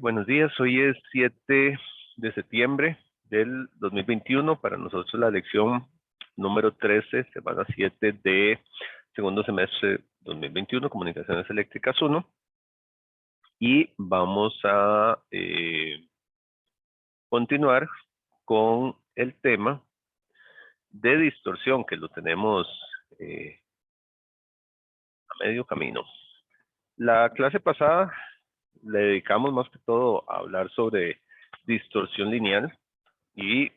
Buenos días, hoy es 7 de septiembre del 2021. Para nosotros la lección número 13, semana 7 de segundo semestre 2021, Comunicaciones Eléctricas 1. Y vamos a continuar con el tema de distorsión, que lo tenemos a medio camino. La clase pasada le dedicamos más que todo a hablar sobre distorsión lineal y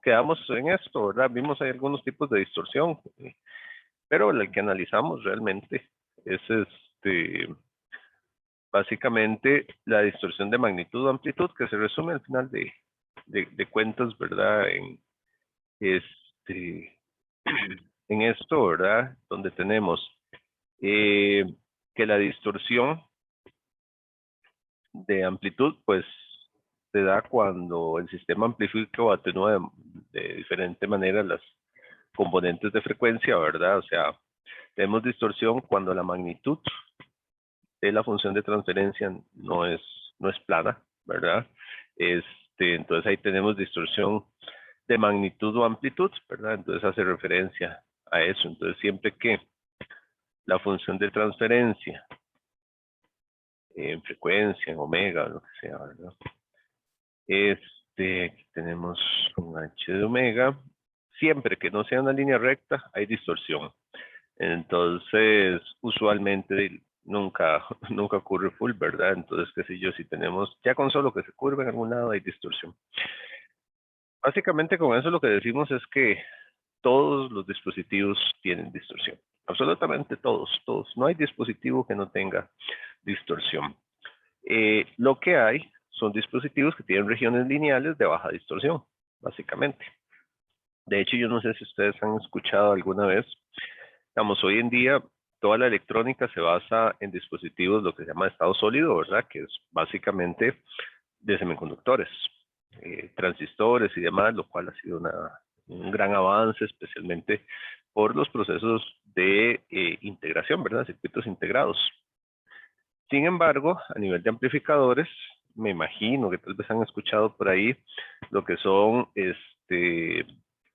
quedamos en esto, ¿verdad? Vimos hay algunos tipos de distorsión, pero el que analizamos realmente es básicamente la distorsión de magnitud o amplitud, que se resume al final de cuentas, ¿verdad? Este, en esto, ¿verdad? Donde tenemos que la distorsión de amplitud, pues se da cuando el sistema amplifica o atenúa de diferente manera las componentes de frecuencia, ¿verdad? O sea, tenemos distorsión cuando la magnitud de la función de transferencia no es plana, ¿verdad? Entonces ahí tenemos distorsión de magnitud o amplitud, ¿verdad? Entonces hace referencia a eso. Entonces siempre que la función de transferencia en frecuencia, en omega, lo que sea, ¿verdad? Aquí tenemos un h de omega. Siempre que no sea una línea recta, hay distorsión. Entonces, usualmente nunca ocurre full, ¿verdad? Entonces, qué sé yo, si tenemos, ya con solo que se curva en algún lado hay distorsión. Básicamente con eso lo que decimos es que todos los dispositivos tienen distorsión. Absolutamente todos. No hay dispositivo que no tenga distorsión. Lo que hay son dispositivos que tienen regiones lineales de baja distorsión, básicamente. De hecho, yo no sé si ustedes han escuchado alguna vez, digamos, hoy en día toda la electrónica se basa en dispositivos, lo que se llama estado sólido, ¿verdad? Que es básicamente de semiconductores, transistores y demás, lo cual ha sido un gran avance, especialmente por los procesos de integración, ¿verdad? Circuitos integrados. Sin embargo, a nivel de amplificadores, me imagino que tal vez han escuchado por ahí lo que son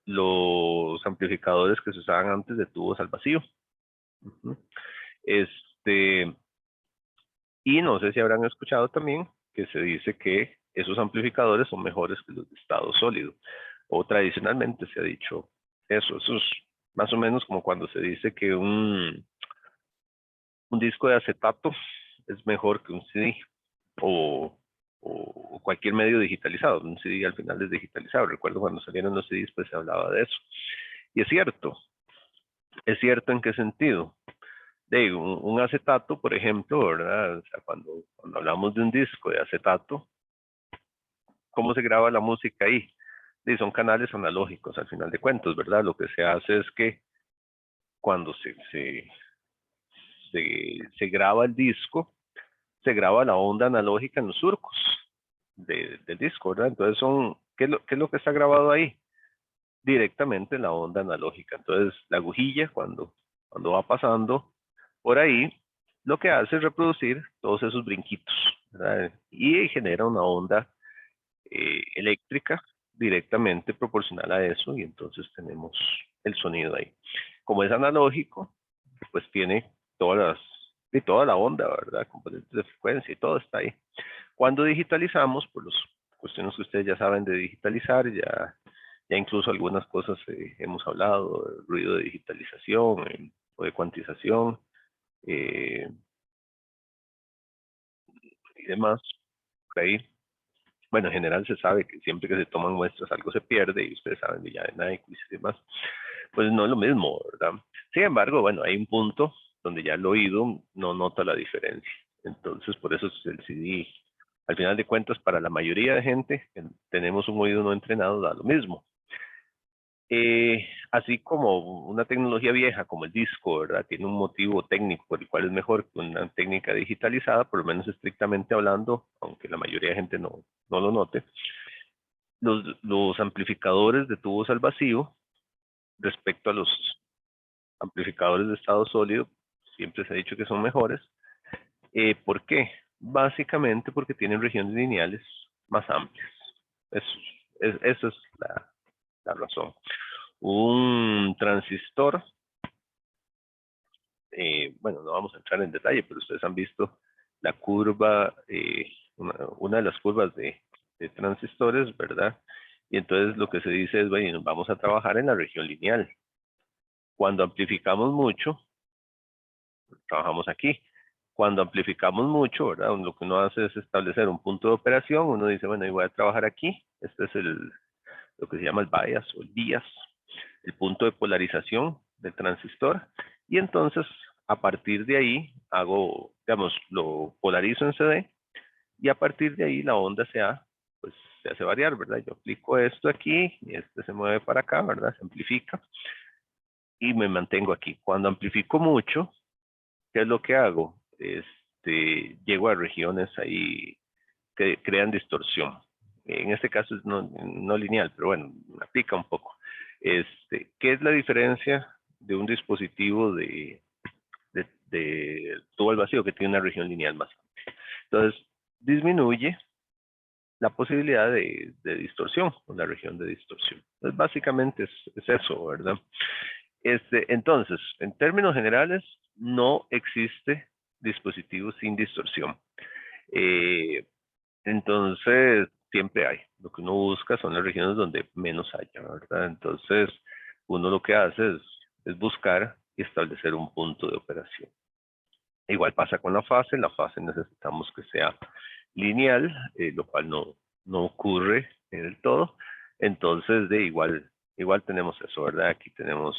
los amplificadores que se usaban antes de tubos al vacío. Ujú. Este, y no sé si habrán escuchado también que se dice que esos amplificadores son mejores que los de estado sólido. O tradicionalmente se ha dicho eso. Eso es más o menos como cuando se dice que un disco de acetato es mejor que un CD o cualquier medio digitalizado. Un CD al final es digitalizado. Recuerdo cuando salieron los CDs, pues se hablaba de eso. Y es cierto. ¿Es cierto en qué sentido? De un acetato, por ejemplo, ¿verdad? O sea, cuando hablamos de un disco de acetato, ¿cómo se graba la música ahí? Y son canales analógicos al final de cuentas, ¿verdad? Lo que se hace es que cuando se graba el disco, se graba la onda analógica en los surcos del disco, ¿verdad? Entonces ¿qué es lo que está grabado ahí? Directamente la onda analógica. Entonces la agujilla cuando va pasando por ahí, lo que hace es reproducir todos esos brinquitos, ¿verdad? Y genera una onda eléctrica directamente proporcional a eso y entonces tenemos el sonido ahí. Como es analógico, pues tiene toda la onda, ¿verdad? Componentes de frecuencia y todo está ahí. Cuando digitalizamos, por las cuestiones que ustedes ya saben de digitalizar, ya incluso algunas cosas hemos hablado, de ruido de digitalización o de cuantización eh, y demás, por ahí. Bueno, en general se sabe que siempre que se toman muestras algo se pierde y ustedes saben de ya de Nyquist y demás, pues no es lo mismo, ¿verdad? Sin embargo, bueno, hay un punto donde ya el oído no nota la diferencia. Entonces, por eso es el CD. Al final de cuentas, para la mayoría de gente que tenemos un oído no entrenado, da lo mismo. Así como una tecnología vieja como el disco, ¿verdad? Tiene un motivo técnico por el cual es mejor que una técnica digitalizada, por lo menos estrictamente hablando, aunque la mayoría de gente no lo note. Los amplificadores de tubos al vacío respecto a los amplificadores de estado sólido, siempre se ha dicho que son mejores. ¿Por qué? Básicamente porque tienen regiones lineales más amplias. Esa es la razón. Un transistor, bueno, no vamos a entrar en detalle, pero ustedes han visto la curva, una de las curvas de transistores, ¿verdad? Y entonces lo que se dice es, bueno, vamos a trabajar en la región lineal. Cuando amplificamos mucho, trabajamos aquí. Cuando amplificamos mucho, ¿verdad? Lo que uno hace es establecer un punto de operación. Uno dice, bueno, yo voy a trabajar aquí. Este es lo que se llama el bias o el bias, el punto de polarización del transistor. Y entonces, a partir de ahí, hago, digamos, lo polarizo en CD y a partir de ahí la onda pues, se hace variar, ¿verdad? Yo aplico esto aquí y este se mueve para acá, ¿verdad? Se amplifica y me mantengo aquí. Cuando amplifico mucho, ¿qué es lo que hago? Llego a regiones ahí que crean distorsión. En este caso es no lineal, pero bueno, aplica un poco. ¿Qué es la diferencia de un dispositivo de tubo al vacío que tiene una región lineal más amplia? Entonces, disminuye la posibilidad de distorsión, o la región de distorsión. Entonces, básicamente es eso, ¿verdad? Entonces, en términos generales, no existe dispositivo sin distorsión. Eh, entonces, siempre hay. Lo que uno busca son las regiones donde menos haya, ¿verdad? Entonces, uno lo que hace es buscar y establecer un punto de operación. Igual pasa con la fase. La fase necesitamos que sea lineal, lo cual no ocurre en el todo. Entonces, igual tenemos eso, ¿verdad? Aquí tenemos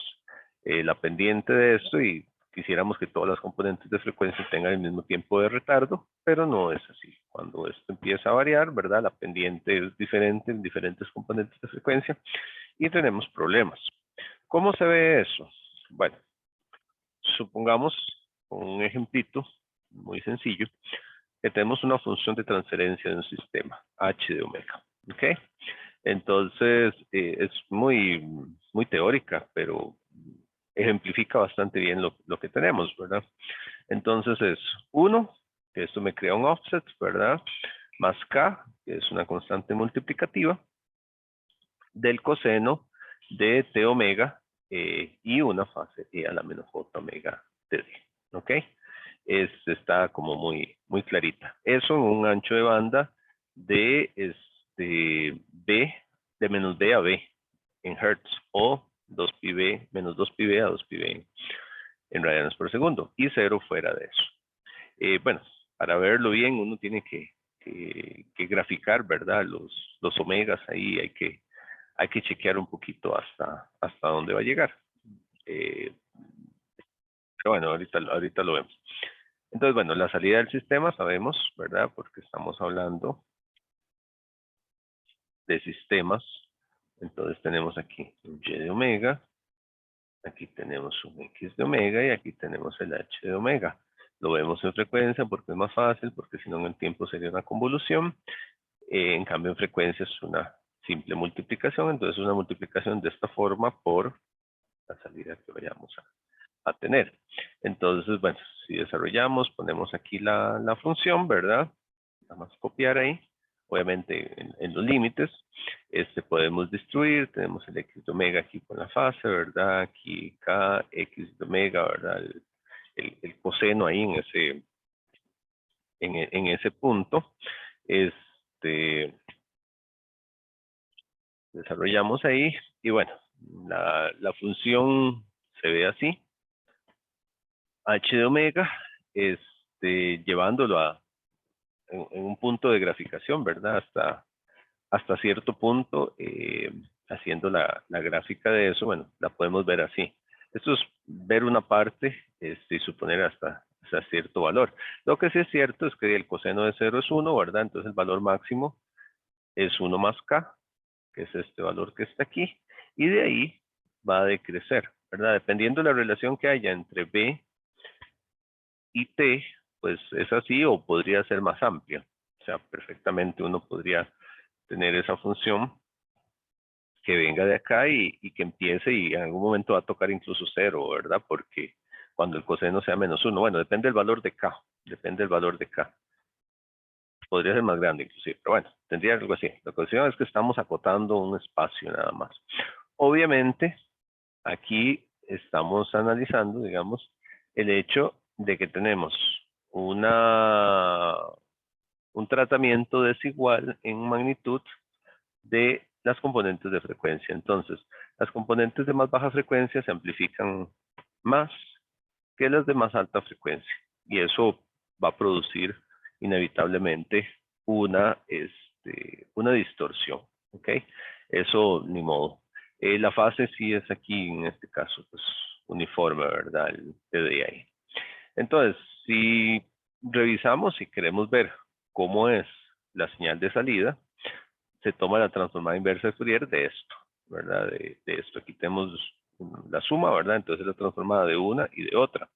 la pendiente de esto y quisiéramos que todas las componentes de frecuencia tengan el mismo tiempo de retardo, pero no es así. Cuando esto empieza a variar, ¿verdad? La pendiente es diferente en diferentes componentes de frecuencia y tenemos problemas. ¿Cómo se ve eso? Bueno, supongamos un ejemplito muy sencillo, que tenemos una función de transferencia de un sistema, h de omega. ¿Ok? Entonces, es muy teórica, pero ejemplifica bastante bien lo que tenemos, ¿verdad? Entonces es 1, que esto me crea un offset, ¿verdad? Más k, que es una constante multiplicativa, del coseno de t omega y una fase e a la menos j omega td. ¿Ok? Está como muy clarita. Eso en un ancho de banda de B, de menos B a B en hertz o 2πb, menos 2πb a 2πb en radianes por segundo y 0 fuera de eso. Bueno, para verlo bien uno tiene que graficar, ¿verdad? Los omegas ahí hay que chequear un poquito hasta dónde va a llegar. Pero bueno, ahorita lo vemos. Entonces, bueno, la salida del sistema sabemos, ¿verdad? Porque estamos hablando de sistemas. Entonces tenemos aquí un y de omega, aquí tenemos un x de omega y aquí tenemos el h de omega. Lo vemos en frecuencia porque es más fácil, porque si no en el tiempo sería una convolución. En cambio en frecuencia es una simple multiplicación, entonces una multiplicación de esta forma por la salida que vayamos a tener. Entonces, bueno, si desarrollamos, ponemos aquí la función, ¿verdad? Nada más copiar ahí. Obviamente en los límites, podemos distribuir, tenemos el x de omega aquí con la fase, ¿verdad? Aquí k, x de omega, ¿verdad? El coseno ahí en ese punto. Desarrollamos ahí y bueno, la función se ve así. H de omega, llevándolo en un punto de graficación, ¿verdad? Hasta cierto punto, haciendo la gráfica de eso, bueno, la podemos ver así. Esto es ver una parte y suponer hasta cierto valor. Lo que sí es cierto es que el coseno de 0 es 1, ¿verdad? Entonces el valor máximo es 1 más k, que es este valor que está aquí, y de ahí va a decrecer, ¿verdad? Dependiendo de la relación que haya entre B y T, pues es así o podría ser más amplia. O sea, perfectamente uno podría tener esa función que venga de acá y que empiece y en algún momento va a tocar incluso 0, ¿verdad? Porque cuando el coseno sea menos 1, bueno, depende del valor de K, depende del valor de K. podría ser más grande inclusive, pero bueno, tendría algo así. La cuestión es que estamos acotando un espacio nada más. Obviamente, aquí estamos analizando, digamos, el hecho de que tenemos un tratamiento desigual en magnitud de las componentes de frecuencia. Entonces, las componentes de más baja frecuencia se amplifican más que las de más alta frecuencia. Y eso va a producir inevitablemente una distorsión. ¿Ok? Eso ni modo. La fase sí es aquí, en este caso, pues uniforme, ¿verdad? El TDI. Entonces, si revisamos y queremos ver cómo es la señal de salida, se toma la transformada inversa de Fourier de esto, ¿verdad? De esto. Aquí tenemos la suma, ¿verdad? Entonces la transformada de una y de otra.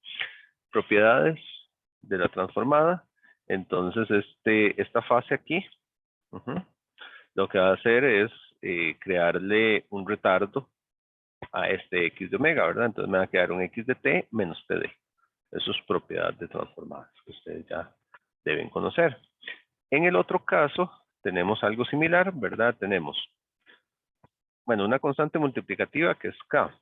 Propiedades de la transformada. Entonces, esta fase aquí, lo que va a hacer es crearle un retardo a este x de omega, ¿verdad? Entonces me va a quedar un x de t menos td. Eso es propiedad de transformadas que ustedes ya deben conocer. En el otro caso, tenemos algo similar, ¿verdad? Tenemos, bueno, una constante multiplicativa que es k,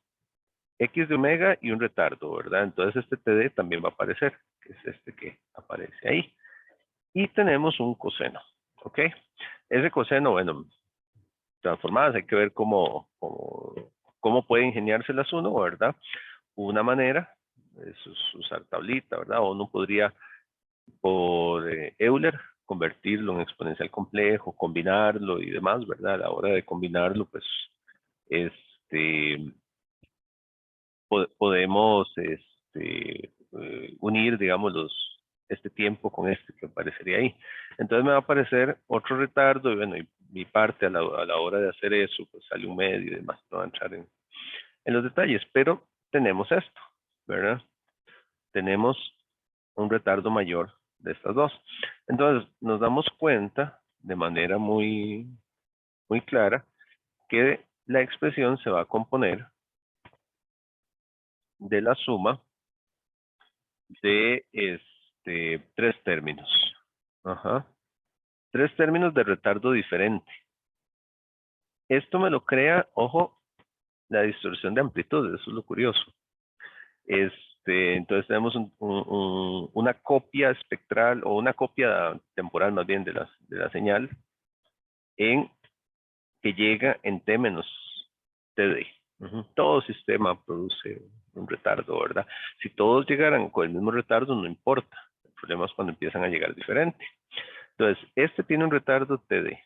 x de omega y un retardo, ¿verdad? Entonces este td también va a aparecer, que es este que aparece ahí. Y tenemos un coseno, ¿ok? Ese coseno, bueno, transformadas, hay que ver cómo puede ingeniárselas uno, ¿verdad? Una manera es usar tablita, ¿verdad? O uno podría, por Euler, convertirlo en exponencial complejo, combinarlo y demás, ¿verdad? A la hora de combinarlo, pues, podemos unir, digamos, este tiempo con este que aparecería ahí. Entonces me va a aparecer otro retardo, y bueno, y mi parte a la hora de hacer eso, pues sale un medio y demás, no va a entrar en los detalles, pero tenemos esto, ¿verdad? Tenemos un retardo mayor de estas dos. Entonces nos damos cuenta de manera muy, muy clara que la expresión se va a componer de la suma de tres términos. Ajá. Tres términos de retardo diferente. Esto me lo crea, ojo, la distorsión de amplitud, eso es lo curioso. Entonces tenemos una copia espectral o una copia temporal más bien de la señal en que llega en T menos TD. Todo sistema produce un retardo, ¿verdad? Si todos llegaran con el mismo retardo, no importa. El problema es cuando empiezan a llegar diferente. Entonces, este tiene un retardo TD.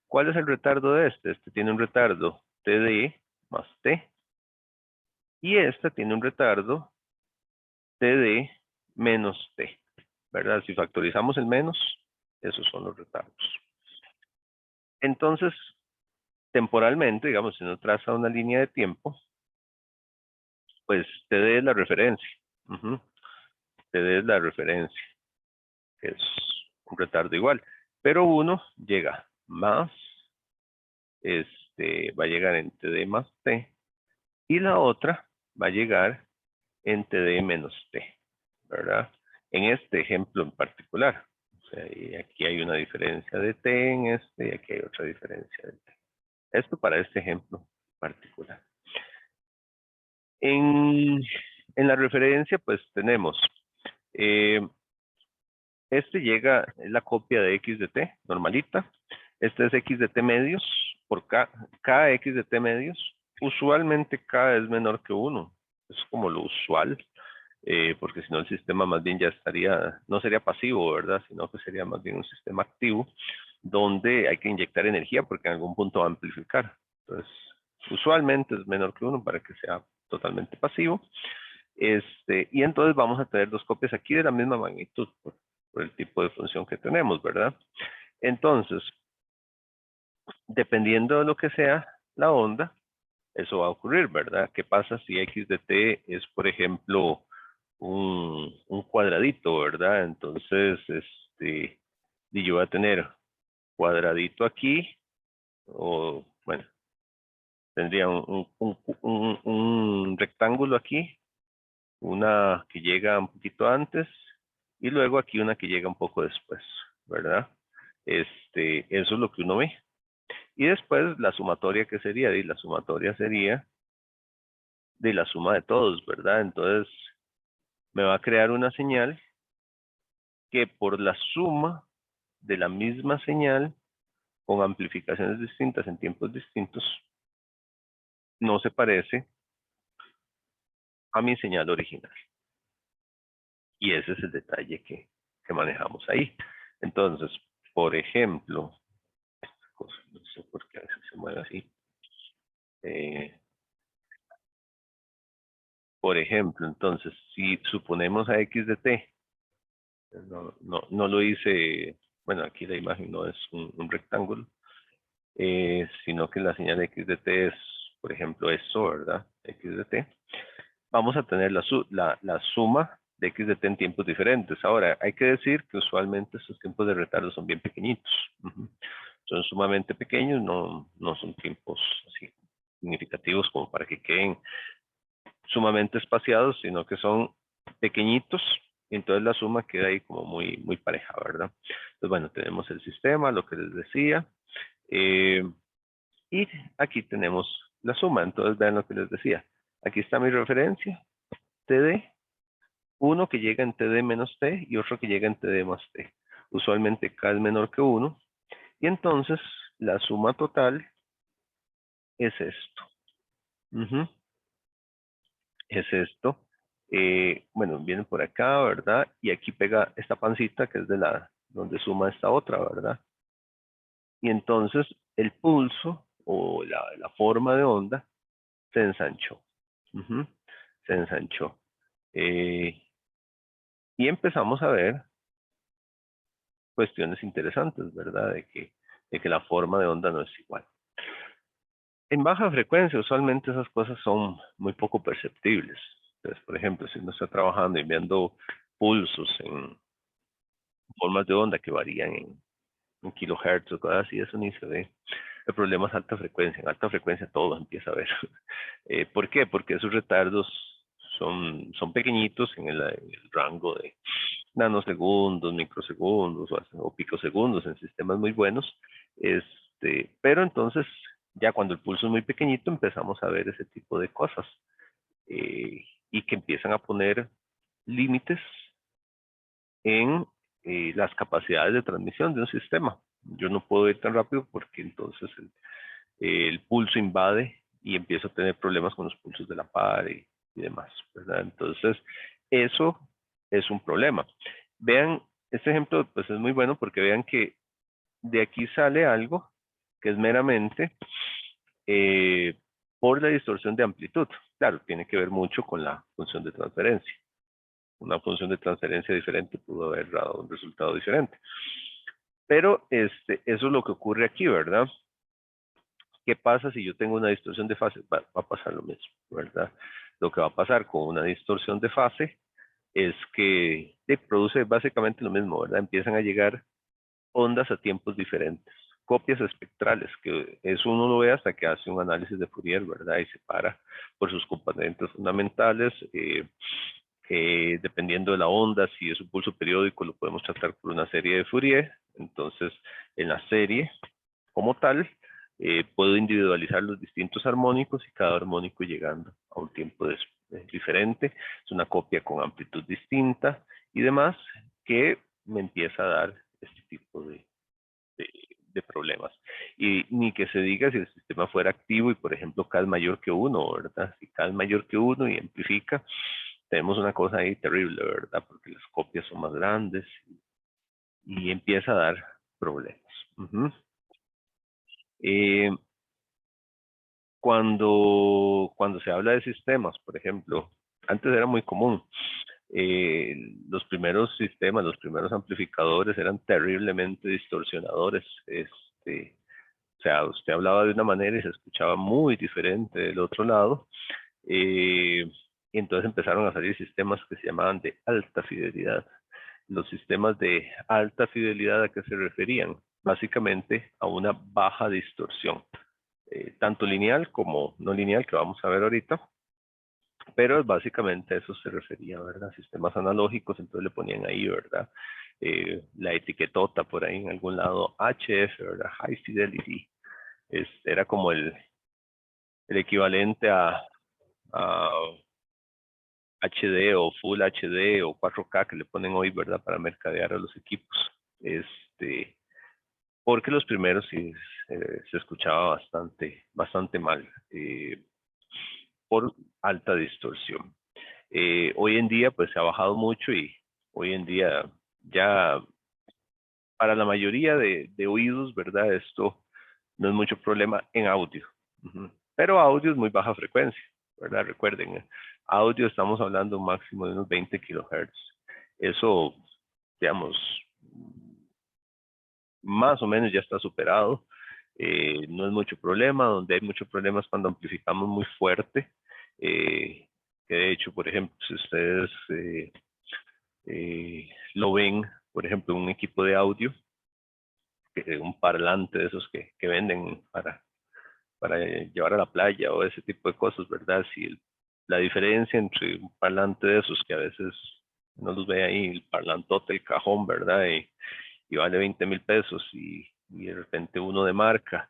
¿Cuál es el retardo de este? Este tiene un retardo TD más T. Y este tiene un retardo TD menos T. ¿Verdad? Si factorizamos el menos, esos son los retardos. Entonces, temporalmente, digamos, si uno traza una línea de tiempo, pues TD es la referencia. TD es la referencia, que es un retardo igual. Pero uno llega más, va a llegar en TD más T, y la otra va a llegar en TD menos T, ¿verdad? En este ejemplo en particular. O sea, y aquí hay una diferencia de T en y aquí hay otra diferencia de T. Esto para este ejemplo particular. En la referencia, pues tenemos, llega, es la copia de x de t, normalita. Este es x de t medios por k x de t medios. Usualmente k es menor que 1. Es como lo usual, porque si no el sistema más bien ya estaría, no sería pasivo, ¿verdad? Sino que sería más bien un sistema activo, donde hay que inyectar energía porque en algún punto va a amplificar. Entonces, usualmente es menor que 1 para que sea totalmente pasivo. Y entonces vamos a tener dos copias aquí de la misma magnitud, por el tipo de función que tenemos, ¿verdad? Entonces, dependiendo de lo que sea la onda, eso va a ocurrir, ¿verdad? ¿Qué pasa si x de t es, por ejemplo, un cuadradito, ¿verdad? Entonces, y yo voy a tener cuadradito aquí, o, bueno, tendría un rectángulo aquí, una que llega un poquito antes, y luego aquí una que llega un poco después, ¿verdad? Eso es lo que uno ve. Y después la sumatoria, ¿qué sería? Y la sumatoria sería de la suma de todos, ¿verdad? Entonces me va a crear una señal que por la suma de la misma señal con amplificaciones distintas en tiempos distintos no se parece a mi señal original. Y ese es el detalle que manejamos ahí. Entonces, por ejemplo, no sé por qué a veces se mueve así. Por ejemplo, entonces, si suponemos a x de t, no lo hice, bueno, aquí la imagen no es un rectángulo, sino que la señal x de t es, por ejemplo, esto, ¿verdad? X de t. Vamos a tener la suma de x de t en tiempos diferentes. Ahora, hay que decir que usualmente estos tiempos de retardo son bien pequeñitos. Son sumamente pequeños, no son tiempos así significativos como para que queden sumamente espaciados, sino que son pequeñitos, y entonces la suma queda ahí como muy pareja, ¿verdad? Entonces, bueno, tenemos el sistema, lo que les decía, y aquí tenemos la suma. Entonces, vean lo que les decía. Aquí está mi referencia, TD, uno que llega en TD menos T y otro que llega en TD más T. Usualmente K es menor que 1, y entonces la suma total es esto. Es esto. Bueno, viene por acá, ¿verdad? Y aquí pega esta pancita que es de donde suma esta otra, ¿verdad? Y entonces el pulso o la forma de onda se ensanchó. Se ensanchó. Y empezamos a ver cuestiones interesantes, ¿verdad? De que la forma de onda no es igual. En baja frecuencia, usualmente esas cosas son muy poco perceptibles. Entonces, por ejemplo, si uno está trabajando y viendo pulsos en formas de onda que varían en kilohertz o cosas así, eso ni se ve. El problema es alta frecuencia. En alta frecuencia todo empieza a ver. ¿Por qué? Porque esos retardos son pequeñitos en el rango de nanosegundos, microsegundos o picosegundos en sistemas muy buenos. Pero entonces, ya cuando el pulso es muy pequeñito, empezamos a ver ese tipo de cosas y que empiezan a poner límites en las capacidades de transmisión de un sistema. Yo no puedo ir tan rápido porque entonces el pulso invade y empiezo a tener problemas con los pulsos de la par y demás, ¿verdad? Entonces, eso es un problema. Vean, este ejemplo pues es muy bueno porque vean que de aquí sale algo que es meramente por la distorsión de amplitud. Claro, tiene que ver mucho con la función de transferencia. Una función de transferencia diferente pudo haber dado un resultado diferente. Pero eso es lo que ocurre aquí, ¿verdad? ¿Qué pasa si yo tengo una distorsión de fase? Va a pasar lo mismo, ¿verdad? Lo que va a pasar con una distorsión de fase es que produce básicamente lo mismo, ¿verdad? Empiezan a llegar ondas a tiempos diferentes, copias espectrales, que eso uno lo ve hasta que hace un análisis de Fourier, ¿verdad? Y separa por sus componentes fundamentales, dependiendo de la onda, si es un pulso periódico, lo podemos tratar por una serie de Fourier. Entonces, en la serie, como tal, puedo individualizar los distintos armónicos y cada armónico llegando a un tiempo diferente. Es una copia con amplitud distinta y demás que me empieza a dar este tipo de problemas. Y ni que se diga si el sistema fuera activo y, por ejemplo, K es mayor que 1, ¿verdad? Si K es mayor que 1 y amplifica, tenemos una cosa ahí terrible, ¿verdad? Porque las copias son más grandes y empieza a dar problemas. Cuando se habla de sistemas, por ejemplo, antes era muy común. Los primeros sistemas, los primeros amplificadores eran terriblemente distorsionadores. O sea, usted hablaba de una manera y se escuchaba muy diferente del otro lado. Y entonces empezaron a salir sistemas que se llamaban de alta fidelidad. Los sistemas de alta fidelidad, ¿a qué se referían? Básicamente a una baja distorsión, tanto lineal como no lineal, que vamos a ver ahorita, pero básicamente a eso se refería, ¿verdad? Sistemas analógicos, entonces le ponían ahí, ¿verdad? la etiquetota por ahí en algún lado, HF, ¿verdad? High Fidelity. Era como el equivalente a HD o Full HD o 4K que le ponen hoy, ¿verdad? Para mercadear a los equipos. Porque los primeros sí se escuchaba bastante mal por alta distorsión. Hoy en día pues se ha bajado mucho y hoy en día ya para la mayoría de oídos, ¿verdad? Esto no es mucho problema en audio. Pero audio es muy baja frecuencia, ¿verdad? Recuerden, audio estamos hablando un máximo de unos 20 kilohertz. Eso, digamos, más o menos ya está superado. No es mucho problema. Donde hay mucho problema es cuando amplificamos muy fuerte. Que de hecho, por ejemplo, si ustedes lo ven, por ejemplo, un equipo de audio, un parlante de esos que venden para llevar a la playa o ese tipo de cosas, ¿verdad? Si la diferencia entre un parlante de esos que a veces no los ve ahí, el parlantote, el cajón, ¿verdad? Y vale 20,000 pesos y de repente uno de marca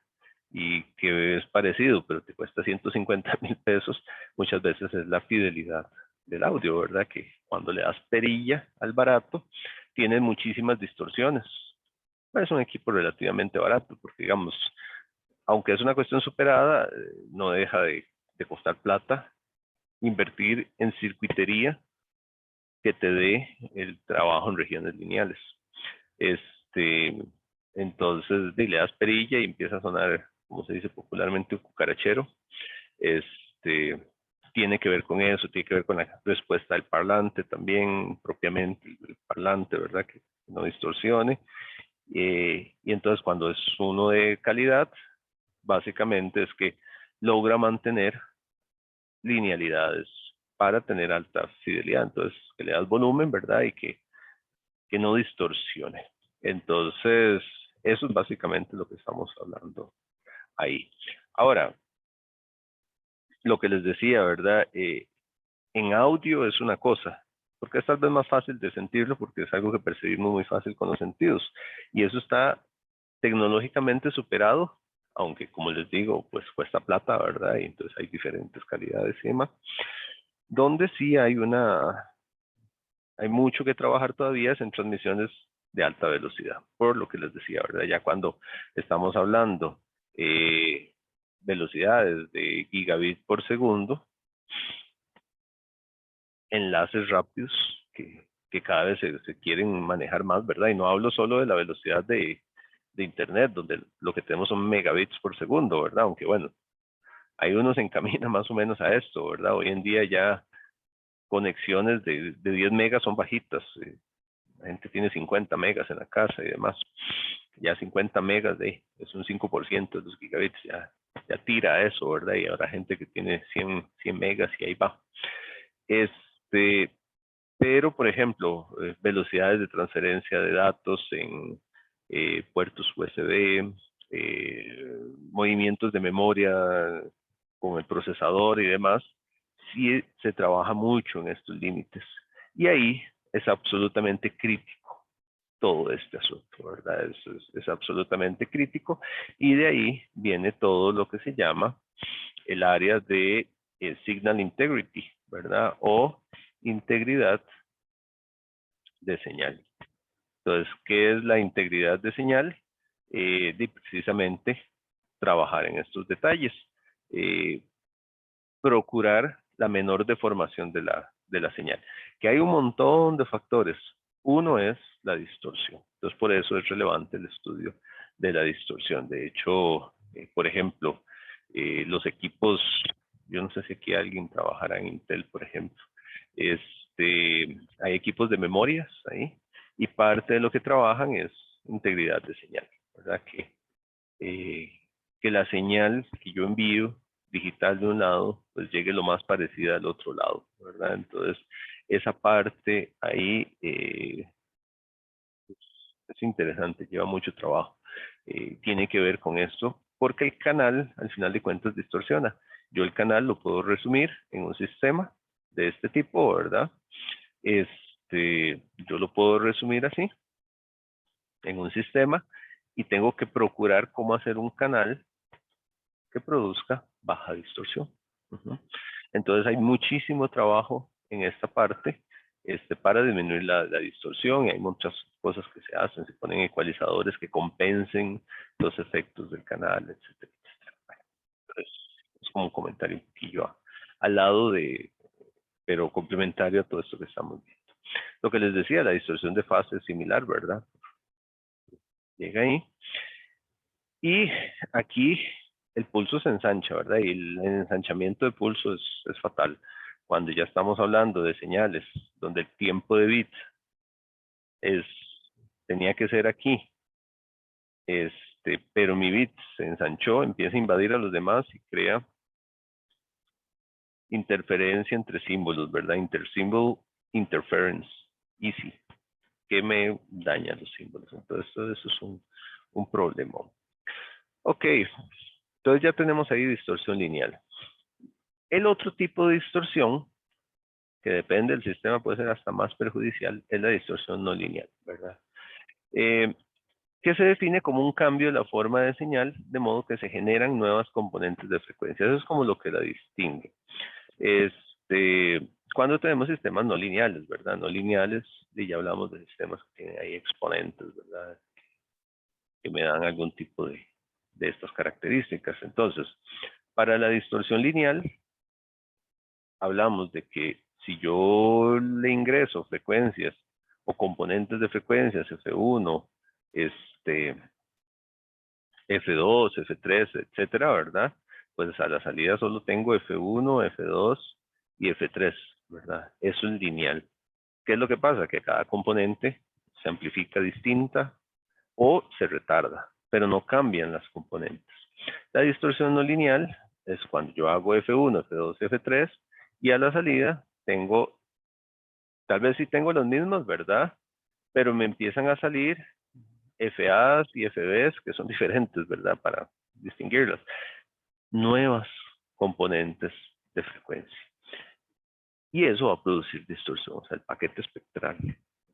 y que es parecido, pero te cuesta 150,000 pesos, muchas veces es la fidelidad del audio, ¿verdad? Que cuando le das perilla al barato, tiene muchísimas distorsiones. Es un equipo relativamente barato, porque digamos, aunque es una cuestión superada, no deja de costar plata invertir en circuitería que te dé el trabajo en regiones lineales. Este, entonces, le das perilla y empieza a sonar, como se dice popularmente, un cucarachero. Este, tiene que ver con eso, tiene que ver con la respuesta del parlante también, propiamente el parlante, ¿verdad? Que no distorsione. Y entonces, cuando es uno de calidad, básicamente es que logra mantener linealidades para tener alta fidelidad. Entonces, que le das volumen, ¿verdad? Y que no distorsione. Entonces, eso es básicamente lo que estamos hablando ahí. Ahora, lo que les decía, ¿verdad? En audio es una cosa, porque es tal vez más fácil de sentirlo porque es algo que percibimos muy fácil con los sentidos. Y eso está tecnológicamente superado, aunque como les digo, pues cuesta plata, ¿verdad? Y entonces hay diferentes calidades y demás. Donde sí hay mucho que trabajar todavía es en transmisiones de alta velocidad, por lo que les decía, ¿verdad? Ya cuando estamos hablando velocidades de gigabit por segundo, enlaces rápidos que cada vez se quieren manejar más, ¿verdad? Y no hablo solo de la velocidad de Internet, donde lo que tenemos son megabits por segundo, ¿verdad? Aunque bueno, ahí uno se encamina más o menos a esto, ¿verdad? Hoy en día ya conexiones de 10 megas son bajitas. La gente tiene 50 megas en la casa y demás. Ya 50 megas es un 5% de los gigabits, ya tira eso, ¿verdad? Y habrá gente que tiene 100 megas y ahí va. Pero, por ejemplo, velocidades de transferencia de datos en puertos USB, movimientos de memoria con el procesador y demás, sí se trabaja mucho en estos límites. Y ahí es absolutamente crítico todo este asunto, ¿verdad? Es absolutamente crítico. Y de ahí viene todo lo que se llama el área de signal integrity, ¿verdad? O integridad de señal. Entonces, ¿qué es la integridad de señal? Precisamente trabajar en estos detalles. Procurar la menor deformación de la señal. Que hay un montón de factores. Uno es la distorsión. Entonces, por eso es relevante el estudio de la distorsión. De hecho, por ejemplo, los equipos, yo no sé si aquí alguien trabajará en Intel, por ejemplo, hay equipos de memorias ahí, y parte de lo que trabajan es integridad de señal, ¿verdad? Que la señal que yo envío digital de un lado, pues llegue lo más parecida al otro lado, ¿verdad? Entonces, esa parte ahí es interesante, lleva mucho trabajo. Tiene que ver con esto, porque el canal, al final de cuentas, distorsiona. Yo el canal lo puedo resumir en un sistema de este tipo, ¿verdad? Yo lo puedo resumir así. en un sistema y tengo que procurar cómo hacer un canal que produzca baja distorsión. Entonces hay muchísimo trabajo en esta parte para disminuir la distorsión, y hay muchas cosas que se hacen, se ponen ecualizadores que compensen los efectos del canal, etcétera, etcétera. Entonces, es como un comentario un poquillo al lado de, pero complementario a todo esto que estamos viendo. Lo que les decía, la distorsión de fase es similar, ¿verdad? Llega ahí. Y aquí el pulso se ensancha, ¿verdad? Y el ensanchamiento de pulso es fatal. Cuando ya estamos hablando de señales donde el tiempo de bits tenía que ser aquí, pero mi bit se ensanchó, empieza a invadir a los demás y crea interferencia entre símbolos, ¿verdad? Intersymbol interference, easy, que me daña los símbolos. Entonces, todo eso es un problema. Ok, entonces ya tenemos ahí distorsión lineal. El otro tipo de distorsión, que depende del sistema, puede ser hasta más perjudicial, es la distorsión no lineal, ¿verdad? Que se define como un cambio de la forma de señal, de modo que se generan nuevas componentes de frecuencia. Eso es como lo que la distingue. Cuando tenemos sistemas no lineales, ¿verdad? No lineales, y ya hablamos de sistemas que tienen ahí exponentes, ¿verdad? Que me dan algún tipo de estas características. Entonces, para la distorsión lineal, hablamos de que si yo le ingreso frecuencias o componentes de frecuencias, F1, F2, F3, etcétera, ¿verdad? Pues a la salida solo tengo F1, F2 y F3, ¿verdad? Eso es lineal. ¿Qué es lo que pasa? Que cada componente se amplifica distinta o se retarda, pero no cambian las componentes. La distorsión no lineal es cuando yo hago F1, F2, F3 y a la salida tengo, tal vez sí tengo los mismos, ¿verdad? Pero me empiezan a salir FAs y FBs que son diferentes, ¿verdad? Para distinguirlas. Nuevas componentes de frecuencia. Y eso va a producir distorsión, o sea, el paquete espectral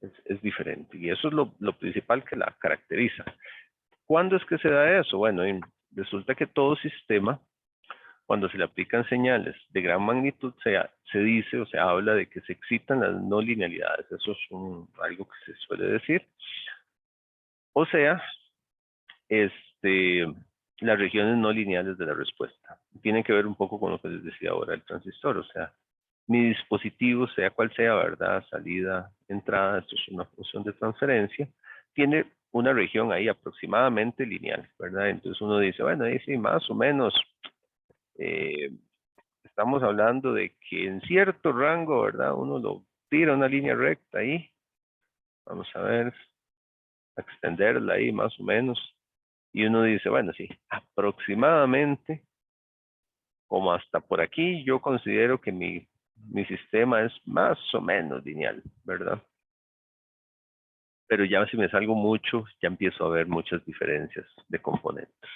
es diferente. Y eso es lo principal que la caracteriza. ¿Cuándo es que se da eso? Bueno, resulta que todo sistema, cuando se le aplican señales de gran magnitud, se dice o se habla de que se excitan las no linealidades. Eso es algo que se suele decir. O sea, las regiones no lineales de la respuesta. Tiene que ver un poco con lo que les decía ahora el transistor. O sea, mi dispositivo, sea cual sea, ¿verdad? Salida, entrada, esto es una función de transferencia, tiene una región ahí aproximadamente lineal, ¿verdad? Entonces uno dice, bueno, ahí sí, más o menos, estamos hablando de que en cierto rango, ¿verdad? Uno lo tira una línea recta ahí, vamos a ver, a extenderla ahí más o menos, y uno dice, bueno, sí, aproximadamente, como hasta por aquí, yo considero que mi sistema es más o menos lineal, ¿verdad? Pero ya si me salgo mucho, ya empiezo a ver muchas diferencias de componentes.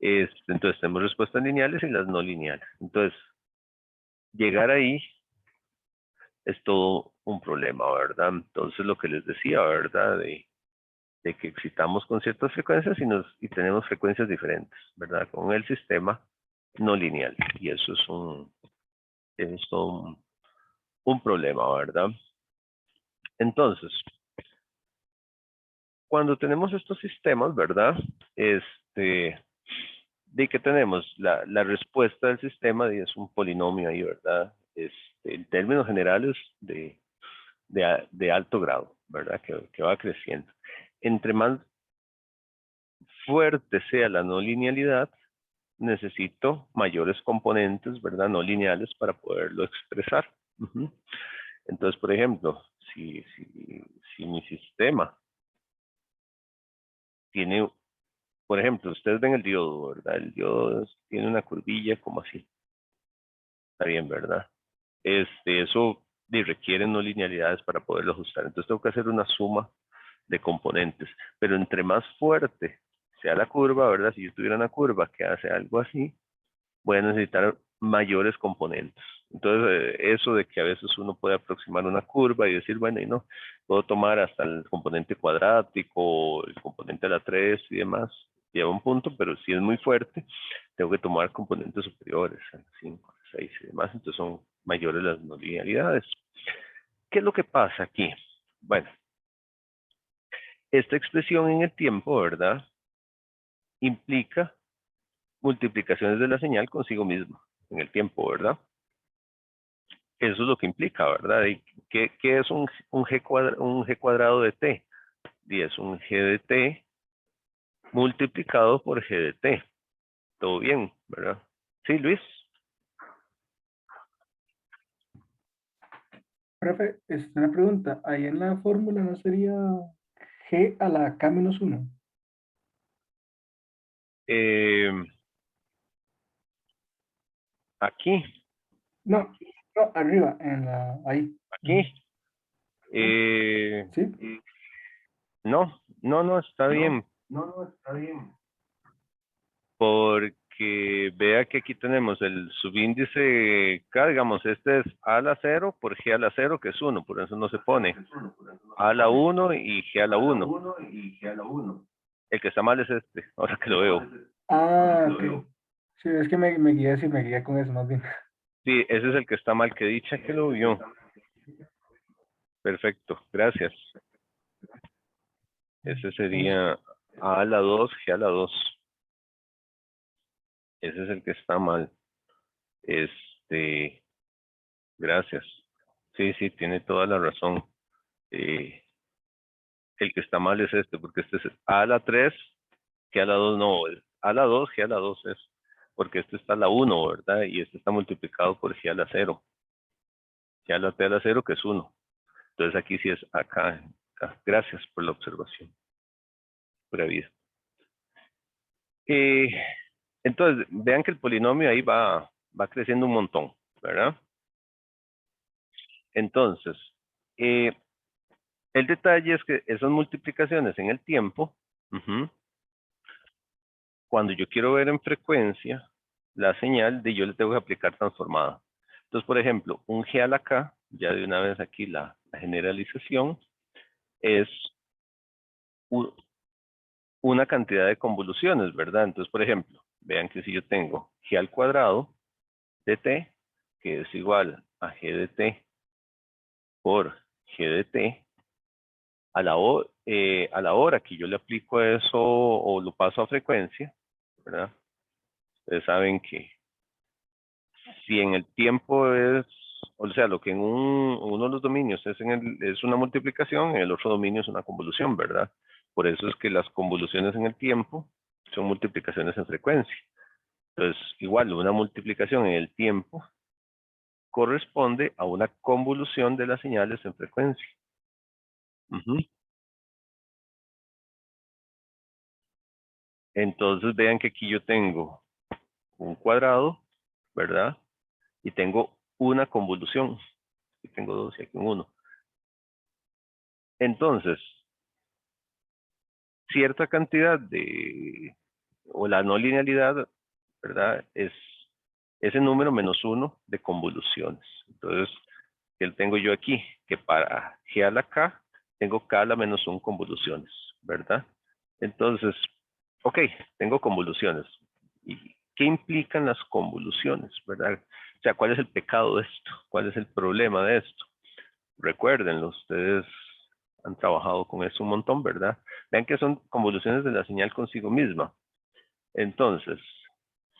Entonces tenemos respuestas lineales y las no lineales. Entonces, llegar ahí es todo un problema, ¿verdad? Entonces, lo que les decía, ¿verdad? De que excitamos con ciertas frecuencias y tenemos frecuencias diferentes, ¿verdad? Con el sistema no lineal. Y eso es todo un problema, ¿verdad? Entonces, cuando tenemos estos sistemas, ¿verdad? De que tenemos la respuesta del sistema y es un polinomio ahí, ¿verdad? En términos generales de alto grado, ¿verdad? Que va creciendo. Entre más fuerte sea la no linealidad, necesito mayores componentes, ¿verdad? No lineales para poderlo expresar. Entonces, por ejemplo, si mi sistema tiene, por ejemplo, ustedes ven el diodo, ¿verdad? El diodo tiene una curvilla como así. Está bien, ¿verdad? Eso requiere no linealidades para poderlo ajustar. Entonces tengo que hacer una suma de componentes. Pero entre más fuerte sea la curva, ¿verdad? Si yo tuviera una curva que hace algo así, voy a necesitar mayores componentes. Entonces, eso de que a veces uno puede aproximar una curva y decir, bueno, y no, puedo tomar hasta el componente cuadrático, el componente de la 3 y demás, lleva un punto, pero si es muy fuerte, tengo que tomar componentes superiores, a la 5, a la 6 y demás, entonces son mayores las no linealidades. ¿Qué es lo que pasa aquí? Bueno, esta expresión en el tiempo, ¿verdad? Implica multiplicaciones de la señal consigo misma en el tiempo, ¿verdad? Eso es lo que implica, ¿verdad? ¿Y qué es un G cuadrado de T? Y es un G de T multiplicado por G de T. Todo bien, ¿verdad? Sí, Luis. Profe, una pregunta. Ahí en la fórmula no sería G a la K menos 1. Eh, aquí, No, no, arriba, ahí. aquí. Ujú. Eh, ¿Sí? no, está bien. Está bien. Porque vea que aquí tenemos el subíndice K, digamos, este es A a la 0 por G a la 0, que es 1, por eso no se pone A a la 1 y G a la 1. El que está mal es este, ahora que lo veo. Ah, ok. Sí, es que me guié, sí, me guié con eso más bien. Sí, ese es el que está mal, que dicha que lo vio. Perfecto, gracias. Ese sería A a la 2, G a la 2. Ese es el que está mal. Este, gracias. Sí, tiene toda la razón. Eh, el que está mal es este, porque este es A a la 3, G a la 2 no, es A a la 2, G a la 2 es, porque este está a la 1, ¿verdad? Y este está multiplicado por G a la 0. G a la T a la 0, que es 1. Entonces aquí sí es acá. Gracias por la observación. Pura vida. Eh, entonces, vean que el polinomio ahí va creciendo un montón, ¿verdad? Entonces, eh, el detalle es que esas multiplicaciones en el tiempo, cuando yo quiero ver en frecuencia la señal, yo le tengo que aplicar transformada. Entonces, por ejemplo, un G a la K, ya de una vez aquí la generalización, es una cantidad de convoluciones, ¿verdad? Entonces, por ejemplo, vean que si yo tengo G al cuadrado de T, que es igual a G de T por G de T, a la hora que yo le aplico eso o lo paso a frecuencia, ¿verdad? Ustedes saben que si en el tiempo es, o sea, lo que en uno de los dominios es una multiplicación, en el otro dominio es una convolución, ¿verdad? Por eso es que las convoluciones en el tiempo son multiplicaciones en frecuencia. Entonces, igual, una multiplicación en el tiempo corresponde a una convolución de las señales en frecuencia. Ujú. Entonces, vean que aquí yo tengo un cuadrado, ¿verdad? Y tengo una convolución. Aquí tengo dos y aquí un uno. Entonces, cierta cantidad o la no linealidad, ¿verdad? Es ese número menos uno de convoluciones. Entonces, ¿qué tengo yo aquí? Que para G a la K, tengo K a la menos 1 convoluciones, ¿verdad? Entonces, ok, tengo convoluciones. ¿Y qué implican las convoluciones, verdad? O sea, ¿cuál es el pecado de esto? ¿Cuál es el problema de esto? Recuérdenlo, ustedes han trabajado con eso un montón, ¿verdad? Vean que son convoluciones de la señal consigo misma. Entonces,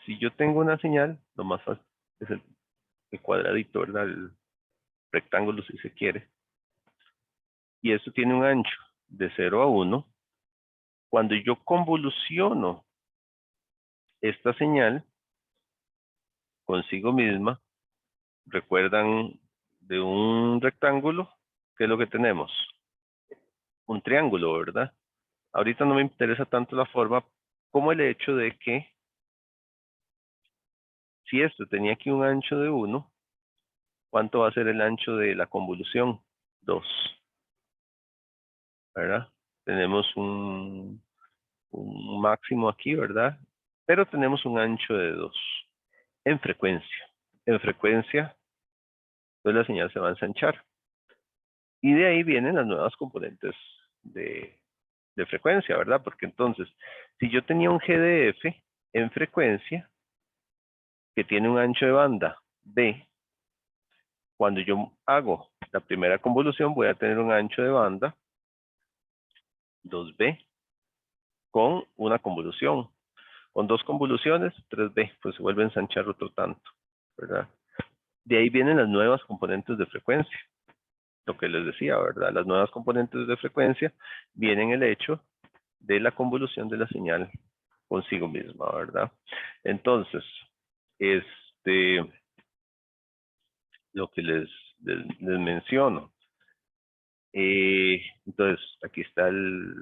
si yo tengo una señal, lo más fácil es el cuadradito, ¿verdad? El rectángulo, si se quiere. Y esto tiene un ancho de 0 a 1. Cuando yo convoluciono esta señal consigo misma, recuerdan de un rectángulo, ¿qué es lo que tenemos? Un triángulo, ¿verdad? Ahorita no me interesa tanto la forma como el hecho de que si esto tenía aquí un ancho de 1, ¿cuánto va a ser el ancho de la convolución? 2, ¿verdad? Tenemos un máximo aquí, ¿verdad? Pero tenemos un ancho de 2 en frecuencia. En frecuencia Entonces la señal se va a ensanchar. Y de ahí vienen las nuevas componentes de frecuencia, ¿verdad? Porque entonces, si yo tenía un GDF en frecuencia que tiene un ancho de banda B, cuando yo hago la primera convolución voy a tener un ancho de banda 2B con una convolución. Con dos convoluciones, 3B, pues se vuelve a ensanchar otro tanto, ¿verdad? De ahí vienen las nuevas componentes de frecuencia. Lo que les decía, ¿verdad? Las nuevas componentes de frecuencia vienen el hecho de la convolución de la señal consigo misma, ¿verdad? Entonces, lo que les menciono. Entonces, aquí está el